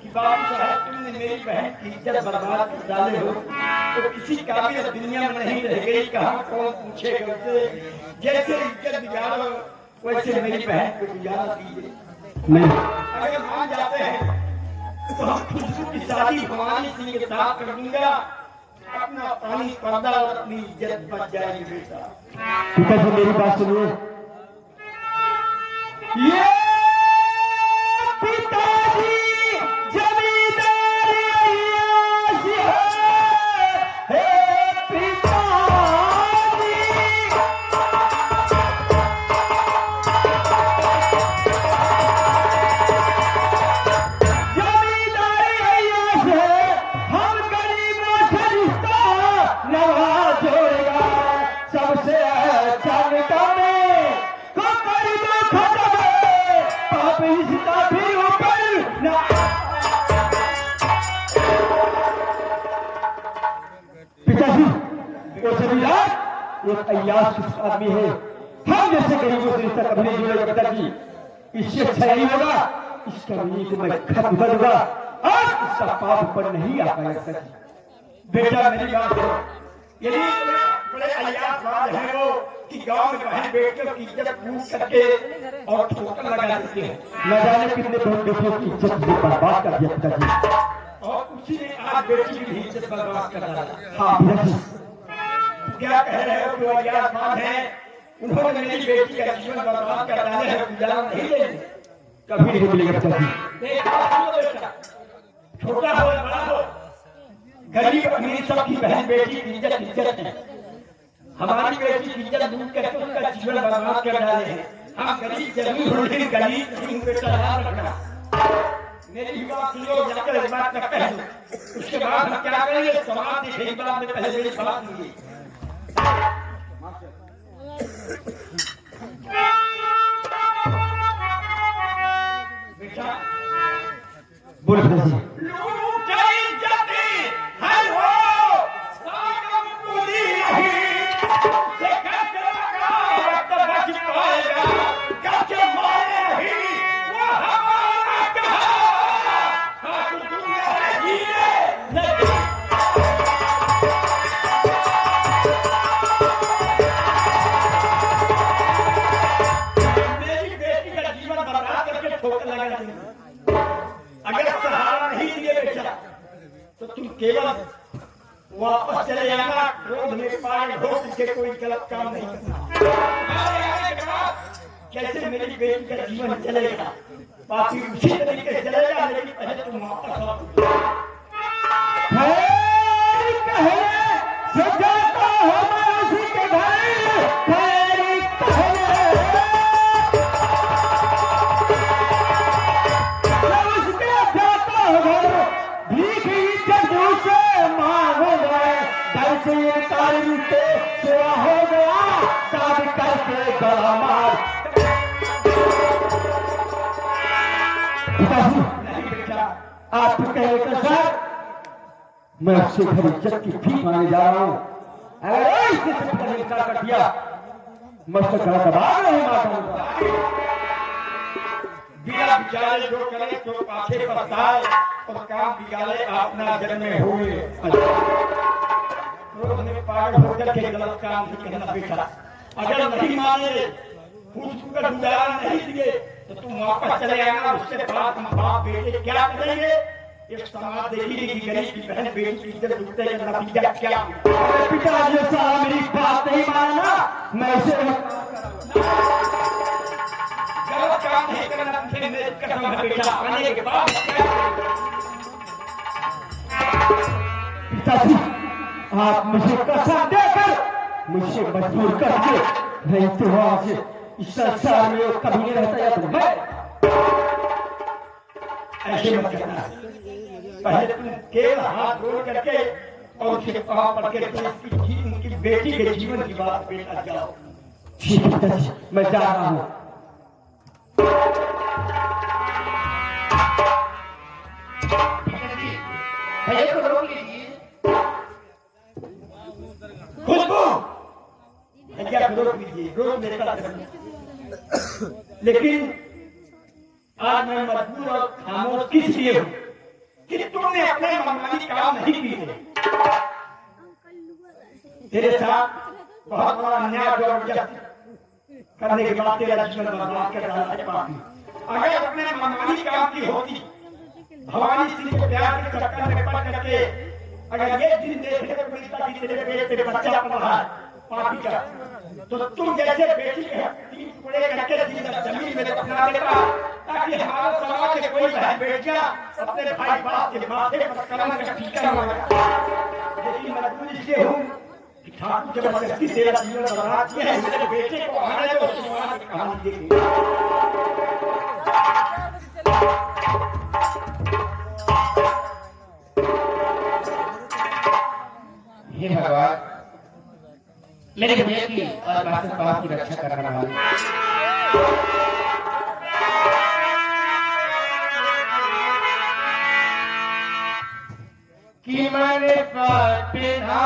कि बाबू साहब तुमने मेरी बहन की इज्जत बर्बाद कर डाले हो, तो किसी काबिल दुनिया में नहीं रह गई, कहाँ कौन पूछेगा उसे। जैसे इज्जत बिगाड़ो वैसे मेरी बहन को गुजारा कीजिए। नहीं, अगर मान जाते हैं तो हम खुशबू की शादी भवानी सिंह के साथ कर दूंगा, अपना पानी पर्दा और अपनी इज्जत बच जाएगी बेटा। पिताजी मेरी बात सुनिए। ये पिताजी जमींदारी ऐसी है पिताजी। जमींदारी ऐसी है, हम गरीबों से रिश्ता नवा जोड़ेगा, सबसे अच्छा निकाले पिताजी। वो जमींदार एक अय्याश आदमी है, हम जैसे गरीबों से रिश्ता कभी नहीं जुड़ेगा पिताजी। इससे अच्छा यही होगा इसका को मैं खत्म कर दूंगा और इसका पाप पर नहीं आ पाएगा पिताजी। बेटा मेरी बात सुनो, यदि बड़े अय्यासवाद हैं वो कि गांव में बहन बेटियों की इज्जत लूट करके और ठोकर लगा देते हैं, न जाने कितने बहन बेटियों की इज्जत बर्बाद कर दिया पिताजी। और उसी ने आज बेटी की भी इज्जत बर्बाद कर डाला। हाँ पिताजी। क्या कह रहे हो जो अय्यासवाद हैं, उन्होंने मेरी बेटी का जीवन बर्बाद कर डाले है, गुजारा नहीं देंगे, कभी नहीं मिलेगा पिताजी। बेटा छोटा हो या बड़ा हो, गरीब अमीर सबकी बहन बेटी की इज्जत है। हमारी बेटी की इज्जत लूट करके उसका जीवन बर्बाद कर डाले हैं। हम गरीब जरूर हो लेकिन गरीब नहीं, बेटा याद रखना। मेरी बात सुनो, जाकर इस बात का कह दो, उसके बाद हम क्या करेंगे समाज दिखेगी। बात में पहले मेरी बात सुनिए। बेटा बोलो पिताजी। लूट इज्जत है वो सागम पूरी नहीं, से कच लगा तो बच पाएगा, कच मारे नहीं वो हमारा कहा, ठाकुर दुनिया जीने नहीं। मेरी बेटी का जीवन बर्बाद करके ठोकर लगा देंगे। अगर सहारा नहीं दिए बेटा तो तुम केवल वापस चले जाना, क्रोध में पागल हो के कोई गलत काम नहीं करना। हमारे आने के बाद कैसे मेरी बेटी का जीवन चलेगा, बाकी उसी तरीके से चलेगा, लेकिन पहले तुम वापस आओ। नहीं बेटा, आप कहे तो सर मैं उससे घर इज्जत की भीख मांगने जा रहा हूँ। अगर इससे इनकार कर दिया मैं उसका गला दबा नहीं मारूंगा। बिना विचारे जो करे तो पाछे पछताए। और काम बिगाड़े अपना जन्म में हुए। रोज में पागल होकर के गलत काम से कहना बेटा, अगर नहीं माने उसको का गुजारा नहीं दिए तो तुम वापस चले आना। उसके बाद हम बाप बेटे क्या करेंगे? ये समाज देखेगी कि गरीब की बहन बेटी की इज्जत लूटने का नतीजा क्या हुआ। पिताजी साहब मेरी बात नहीं माना, मैं इसे गलत काम नहीं करना। फिर मेरी कसम है बेटा, आने के बाद पिताजी आप मुझे कसम देकर मुझे मजबूर करके, नहीं तो आज इस संसार में कभी नहीं रहता या तो मैं। ऐसे मत करना। पहले तुम केवल हाथ जोड़ करके और उसे पाँव पड़ के उनकी बेटी के जीवन की बात बेटा जाओ। ठीक है पिताजी, मैं जा रहा हूँ। भैया को रोक लीजिए। खुशबू भैया को रोक लीजिए, रोक देता लेकिन आज मैं मजबूर और खामोश किस लिए हूँ कि तुमने अपने मनमानी काम नहीं किए। तेरे साथ बहुत बड़ा अन्याय जबरदस्ती करने के बाद तेरा जीवन बर्बाद कर रहा है पापी। अगर अपने मनमानी काम की होती, भवानी सिंह के प्यार के चक्कर में पड़ करके अगर ये दिन देखने को मिलता कि तेरे पेट पे बच्चा पड़ रहा है पापी का, तो तुम जैसे बेटी के तीन टुकड़े करके जमीन में दफना देता, ताकि हमारा समाज के कोई बहन बेटियां अपने भाई बाप के माथे पर कलम का टीका लगाए। लेकिन मजबूरी से हूँ कि ठाकुर जबरदस्ती तेरा जीवन बर्बाद किया है। मेरे बेटे को आने दो, तुम्हारी कहानी देखेंगे। हे भगवान, मेरे भैया की और माता बाप की रक्षा करने वाले कि मैंने पिता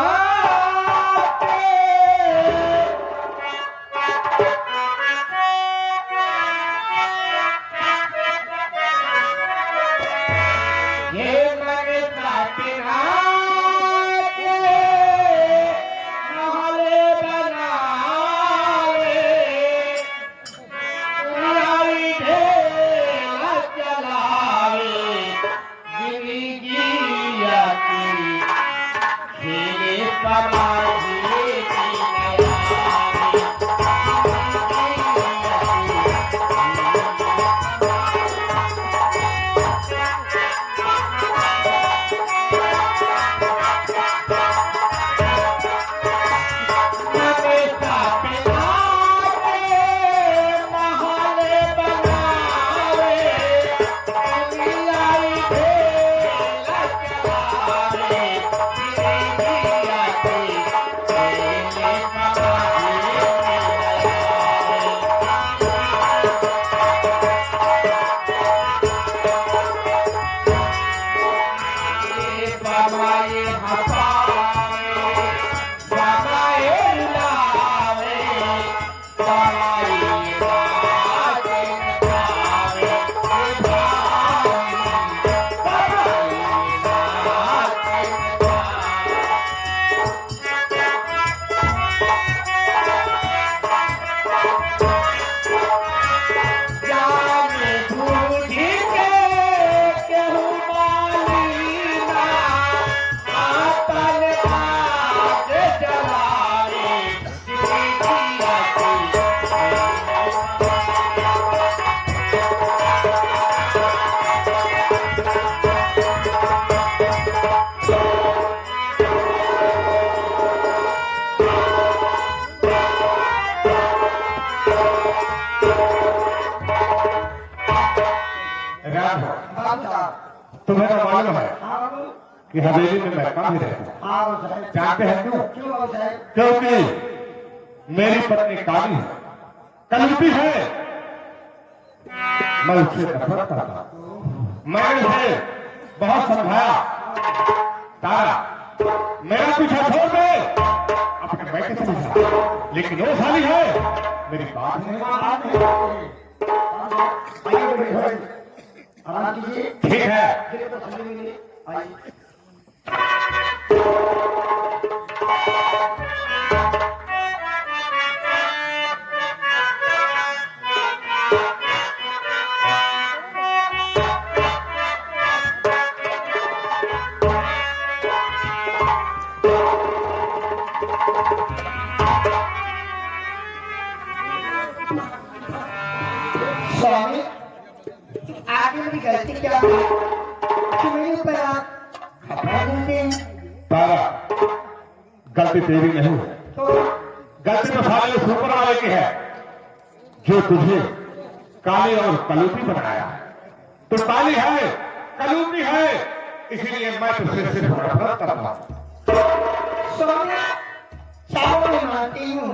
तुम्हें तो मालूम है कि हवेली में मैं कम ही रहता हूँ। जानते हैं क्यों? क्योंकि मेरी पत्नी काली है, कलयुगी है। मैं उससे नफरत करता हूँ। मैंने उसे बहुत समझाया, तारा मेरा पीछा छोड़ दे, अपने बेटे से समझा, लेकिन वो साली है मेरी बात नहीं मानती। आराम कीजिए। ठीक है। फिर तो समझेंगे। आइए। स्वामी, आगे मेरी गलती क्या हुई कि मेरे ऊपर आप खतरा देते हैं? तारा, गलती तेरी नहीं है, तो गलती तो सारे उस ऊपर वाले की है जो तुझे काली और कलूटी बनाया है। तो काली है, कलूटी है, इसीलिए मैं तुझसे सिर्फ नफरत करता हूं। स्वामी, चाहो मैं मानती हूँ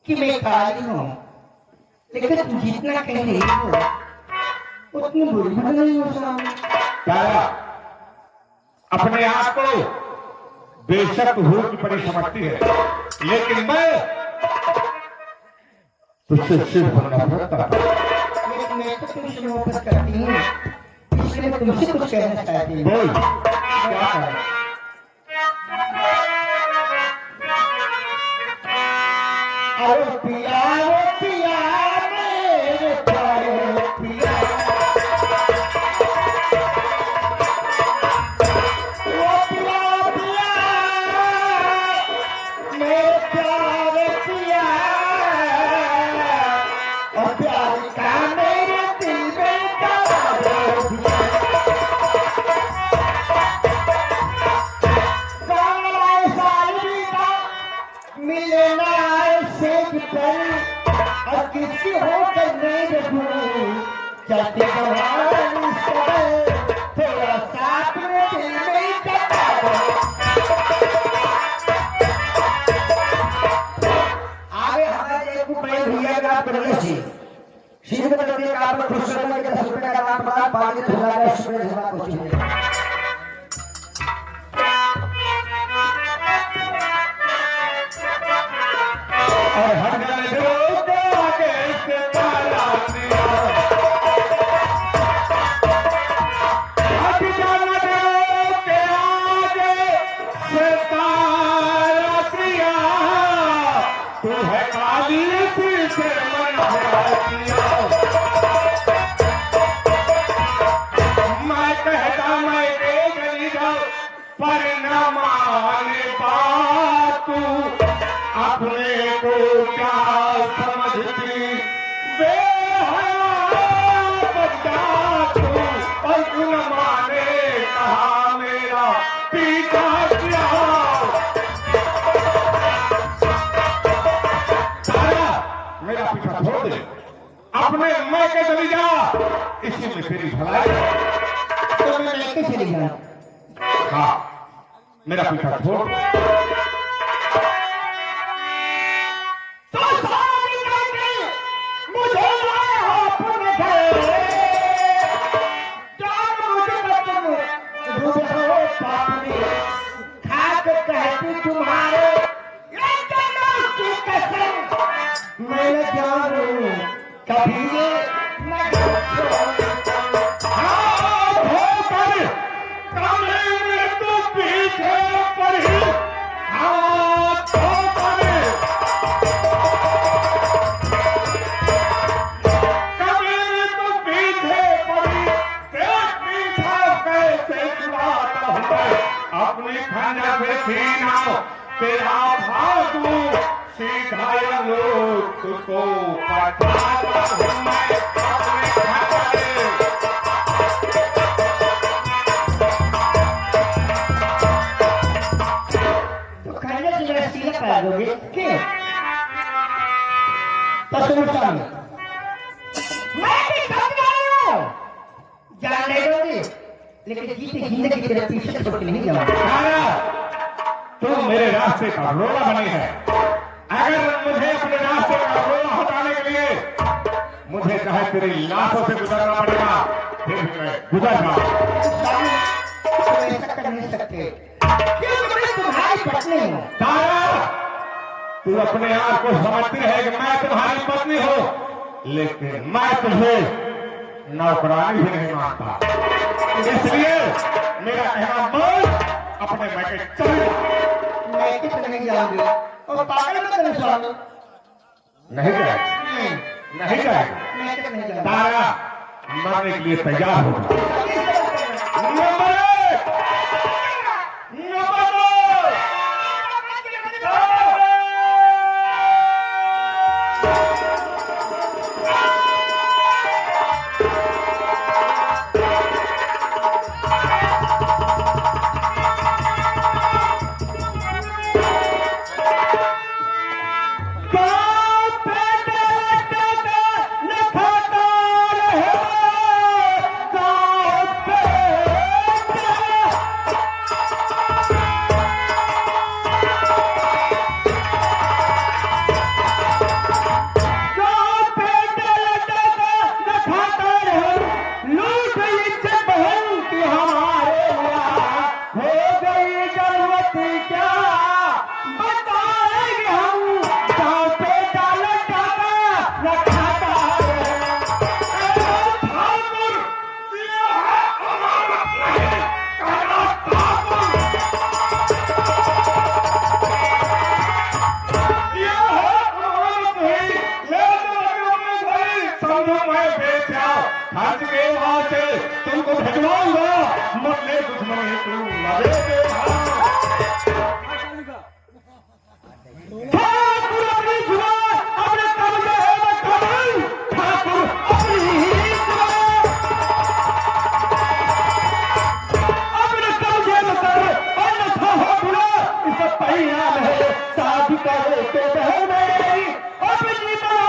कि मैं काली हूँ, लेकिन तुम जितना कह रही हो उतनी बुरी भी नहीं हो स्वामी। तारा, अपने आप को बेशक हूं की बड़ी समझती है, लेकिन मैं तुझसे सिर्फ नफरत करता हूं। लेकिन मैं तो तुमसे मोहब्बत करती हूँ, इसलिए मैं तुमसे कुछ कहना चाहती हूँ। बोल, क्या करें? अरे पिया रे पिया मेरे प्यारे पिया, ओ पिया पिया मेरे प्यारे पिया, और प्यार का मेरे दिल में करार दिया। मिले ना ऐसे पर और किसकी होकर नहीं रखूं, चलते जवानी सर तेरा साथ में दिल में करार। आगे हमारे एक बड़े भैया का प्रदेश है, श्री बदलने का आप खुश करने के 10 रुपए का नाम पड़ा, पानी धुला का शुक्र धुला कुछ नहीं। और हट जाने दो के आगे से ताला दिया, हट जाने दो के आगे से ताला दिया, तू है काली फिर से मन दिया। मैं कहता मैं देख नहीं जाऊं पर न माने बात, तू अपने को क्या समझती बेहया बच्चा तू, और तू न माने कहा मेरा पीछा किया। सारा मेरा पीछा छोड़ दे, अपने मैं के चली जा, इसी में तेरी भलाई है। तो मैं लेके चली जाऊं? हाँ, मेरा पीछा छोड़ दे। कभी ये पीछे पर ही हाथ अपने खाना पे छीना तेरा भागू सीधा लोग तुझको पटाता हूं मैं अपने खाना तो खाने से मेरा सीना पार दोगे क्यों? तो सुनो स्वामी, मैं भी समझ रही हूँ, जान नहीं दोगे, लेकिन जीते जिंदगी तेरे पीछे छोड़ के नहीं जाऊंगा। तू मेरे रास्ते का रोड़ा बनी है। अगर मुझे अपने रास्ते का रोड़ा हटाने के लिए मुझे चाहे तेरी लाशों से गुजरना पड़ेगा, फिर भी मैं गुजर जाऊंगा। तुम ऐसा कर नहीं सकते क्योंकि मैं तुम्हारी पत्नी हूँ। तारा, तू अपने आप को समझती है कि मैं तुम्हारी पत्नी हूँ, लेकिन मैं तुझे नौकरानी भी नहीं मानता। इसलिए मेरा कहना मान, अपने मैके चल जा। मैं कित नहीं जाऊंगी और पागल मत कर स्वामी। नहीं जाएगा, नहीं जाएगा। मैं कित नहीं जाऊंगी। तारा मरने के लिए तैयार हो जा। नंबर एक, नंबर दो, तुमको भिजवाऊंगा, मरने दुश्मन तू मरे ठाकुर अपनी जुआ अपने कब्जे में कमाई, ठाकुर अपनी जुआ अपने कब्जे में कर, अन्यथा हो बुरा इसका परिणाम है शादी करे के बहन मेरी अपनी बना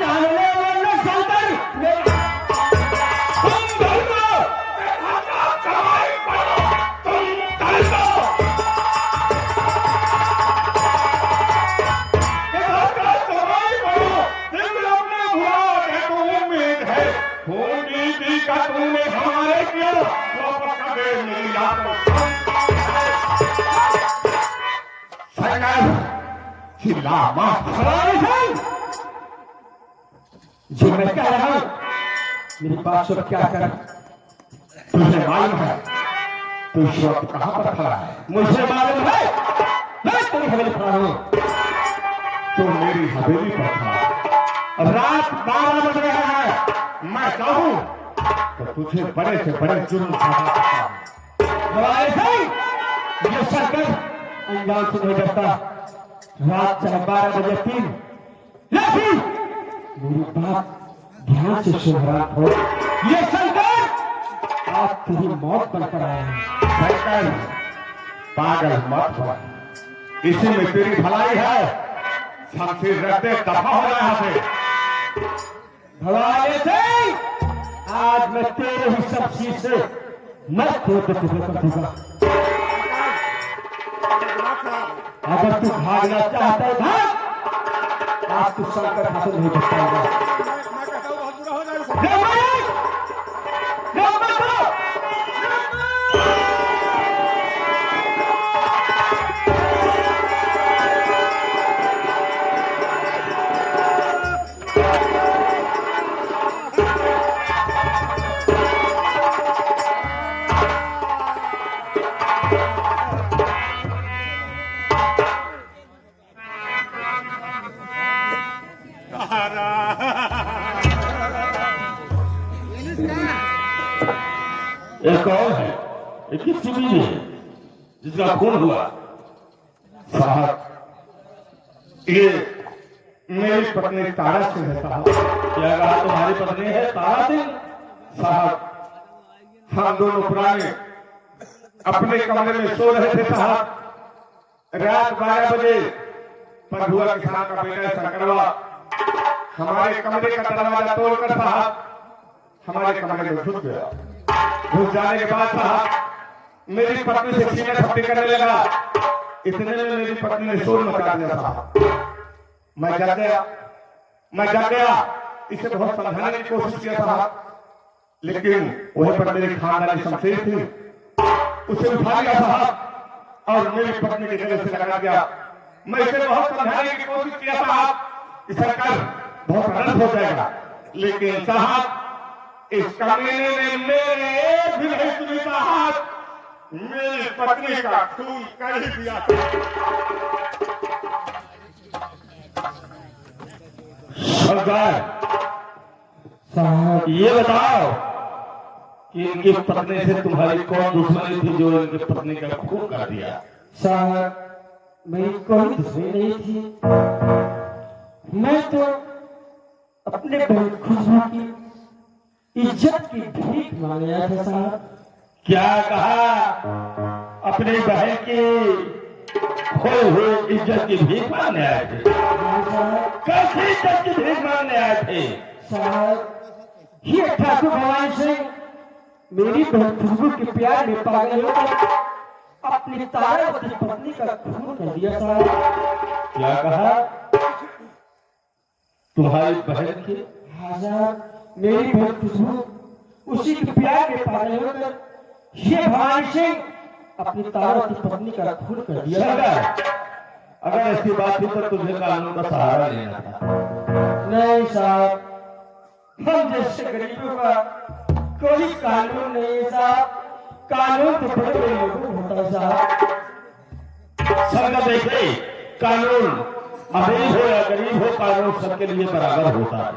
जानने वाला संतर मेरा तूने हमारे किया वापस कर दे मेरी याद सरकार चिल्ला मत। जो मैं कह रहा हूं मेरी बात सुन, क्या कर तुझे मालूम है तू इस वक्त कहां पर खड़ा है? मुझे मालूम है मैं तेरी हवेली खड़ा हूं, तो मेरी हवेली पर खड़ा है। रात 12 बज रहा है, मैं चाहूं तो तुझे बड़े से बड़े जुर्म ये सरकार अंजाम से नहीं डरता। रात 12 बजे 3, लेकिन मेरी बात ध्यान से सुन रहा हो, ये सरकार आज तेरी मौत बनकर आया है। सरकार पागल मत हो, इसी में तेरी भलाई है। शमशीर रखते दफा हो यहाँ से। भवानी सिंह आज मैं तेरे ही सब चीज से मत हो तो तुझे कर दूंगा। अगर तू भागना चाहता है भाग, आज तू संकट हासिल नहीं कर पाएगा। एक और है, एक किसकी बीवी है जिसका खून हुआ? साहब ये मेरी पत्नी तारा सिंह है साहब। क्या कहा? तुम्हारी पत्नी है तारा सिंह? साहब हम दोनों पुराने अपने कमरे में सो रहे थे साहब। रात 12 बजे पंडुआ किसान का बेटा शंकरवा हमारे कमरे का दरवाजा तोड़कर साहब हमारे कमरे में घुस गया। घुस जाने के बाद साहब मेरी पत्नी से सीने ठप्पी करने लगा। इतने में मेरी पत्नी ने शोर मचा दिया साहब। मैं जग गया। इसे बहुत समझाने की कोशिश किया साहब, लेकिन वहीं पर मेरी खानदानी शमशीर थी, उसे उठा लिया साहब और मेरी पत्नी के गले से लगा दिया। मैं इसे बहुत समझाने की कोशिश किया साहब कि सरकार बहुत अनर्थ हो जाएगा, लेकिन साहब इस कमीने ने मेरे एक भी नहीं सुनी का हाथ मेरी पत्नी का खून कर ही दिया था। सरदार साहब ये बताओ कि इनकी पत्नी से तुम्हारी कौन दुश्मनी थी जो इनकी पत्नी का खून कर दिया? साहब मेरी कोई दुश्मनी नहीं थी। मैं तो अपने बहन खुशबू की इज्जत की भीख मांग आया था साहब। क्या कहा? अपनी बहन की खोई हुई इज्जत की भीख मांगने आए थे? हाँ साहब। कैसी इज्जत की भीख मांगने आए थे? साहब ये ठाकुर भवानी सिंह मेरी बहन खुशबू के प्यार में पागल होकर अपनी तारावती पत्नी का खून कर दिया साहब। क्या कहा? तुम्हारी बहन की? हाँ साहब मेरी बहन खुशबू उसी के प्यार में पागल होकर ये भवानी सिंह अपनी तारावती पत्नी का खून कर दिया। सरदार, अगर ऐसी बात थी तो तुझे कानून का सहारा लेना था। नहीं साहब हम जैसे गरीबों का कोई कानून नहीं है साहब। कानून तो बड़े बड़े लोगों को होता है साहब। सरकार देखे, कानून अमीर हो या गरीब हो, कानून सबके लिए बराबर होता है।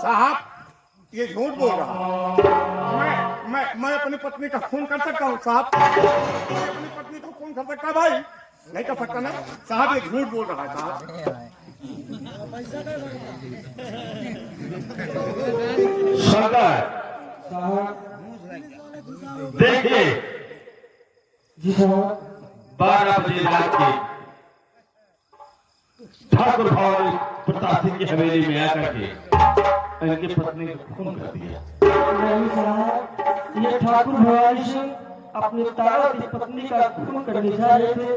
साहब ये झूठ बोल रहा है। मैं अपनी पत्नी का खून कर सकता हूँ साहब। मैं अपनी पत्नी को खून कर सकता भाई? नहीं कर सकता ना साहब। ये झूठ बोल रहा है साहब। सरकार साहब देखिए, जी साहब 12 बजे रात के ठाकुर भवानी प्रताप सिंह की हवेली में आकर के इनकी पत्नी को खून कर दिया। नहीं साहब ये ठाकुर भवानी सिंह अपनी तारावती पत्नी का खून करने जा रहे थे।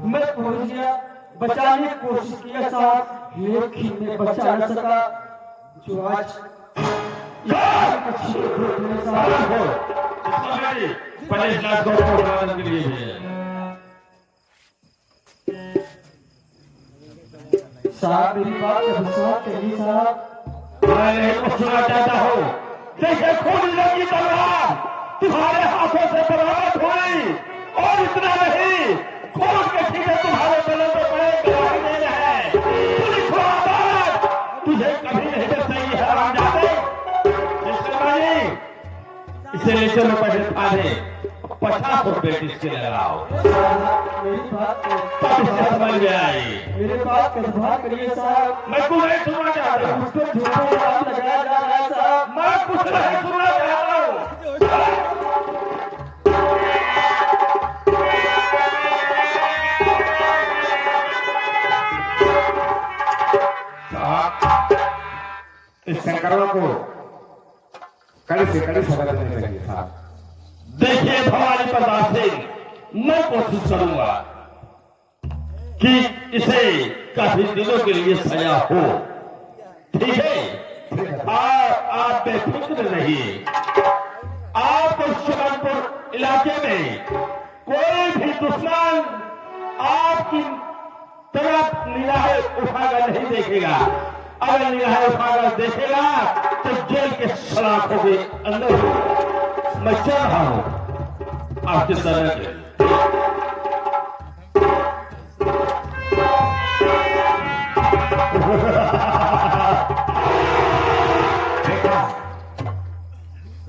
मैं पहुंच गया, बचाने की कोशिश किया साहब, लेकिन मैं बचा न सका। जो आज साहब हो, पहले इस लाश को पोस्टमार्टम के लिए भेजा। साहब मेरी बात का विश्वास करिए साहब। मैं नहीं कुछ सुनना चाहता हूँ। जैसे खून लगी तलवार तुम्हारे हाथों से बरामद हुई, और इतना नहीं, खून के छींटे तुम्हारे गले में पड़े गवाही दे रहे हैं। पुलिस को अदालत तुझे कभी नहीं दे सही है रामजादे। इसे ले चलो पहले थाने, 50 रुपए किसके लगाओ। मेरी बात समझ में आई? मेरे बात का इतबार करिए साहब। मैं कुछ नहीं सुनना चाहता हूँ। उसको झूठा इल्जाम लगाया जा रहा है साहब। मैं कुछ नहीं सुनना चाहता हूँ। इस शंकरों को कड़ी से कड़ी सजा देनी चाहिए साहब। देखिए भवानी प्रताप सिंह, मैं कोशिश करूंगा कि इसे काफी दिनों के लिए सजा हो, ठीक है? आप बेफिक्र रहिए। आप शरणपुर इलाके में कोई भी दुश्मन आपकी तरफ निगाहें उठाकर नहीं देखेगा। अगर निगाहें उठाकर देखेगा तो जेल के सलाखों के अंदर होगा। मैं चल रहा हूं, आप चिंता न करिए।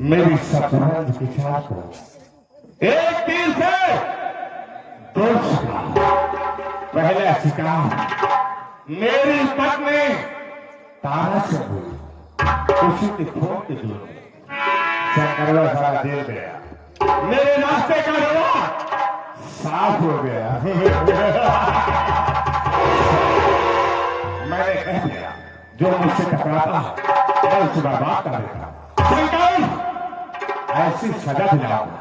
मेरी शतरंज की छाप को एक तीर से 2 शिकार। पहला शिकार मेरी पत्नी तारा से हुई, उसी के खून के दूर शंकरवा सारा दे गया। मेरे रास्ते का राह साफ हो गया। मैंने कह दिया जो मुझसे टकराता है मैं उसे बर्बाद कर देता। शंकर ऐसी सजा दिलाऊंगा,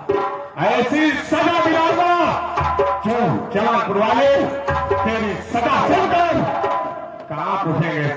ऐसी सजा दिलाऊंगा क्यों जवानपुर वाले तेरी सजा सुनकर कांप उठेंगे।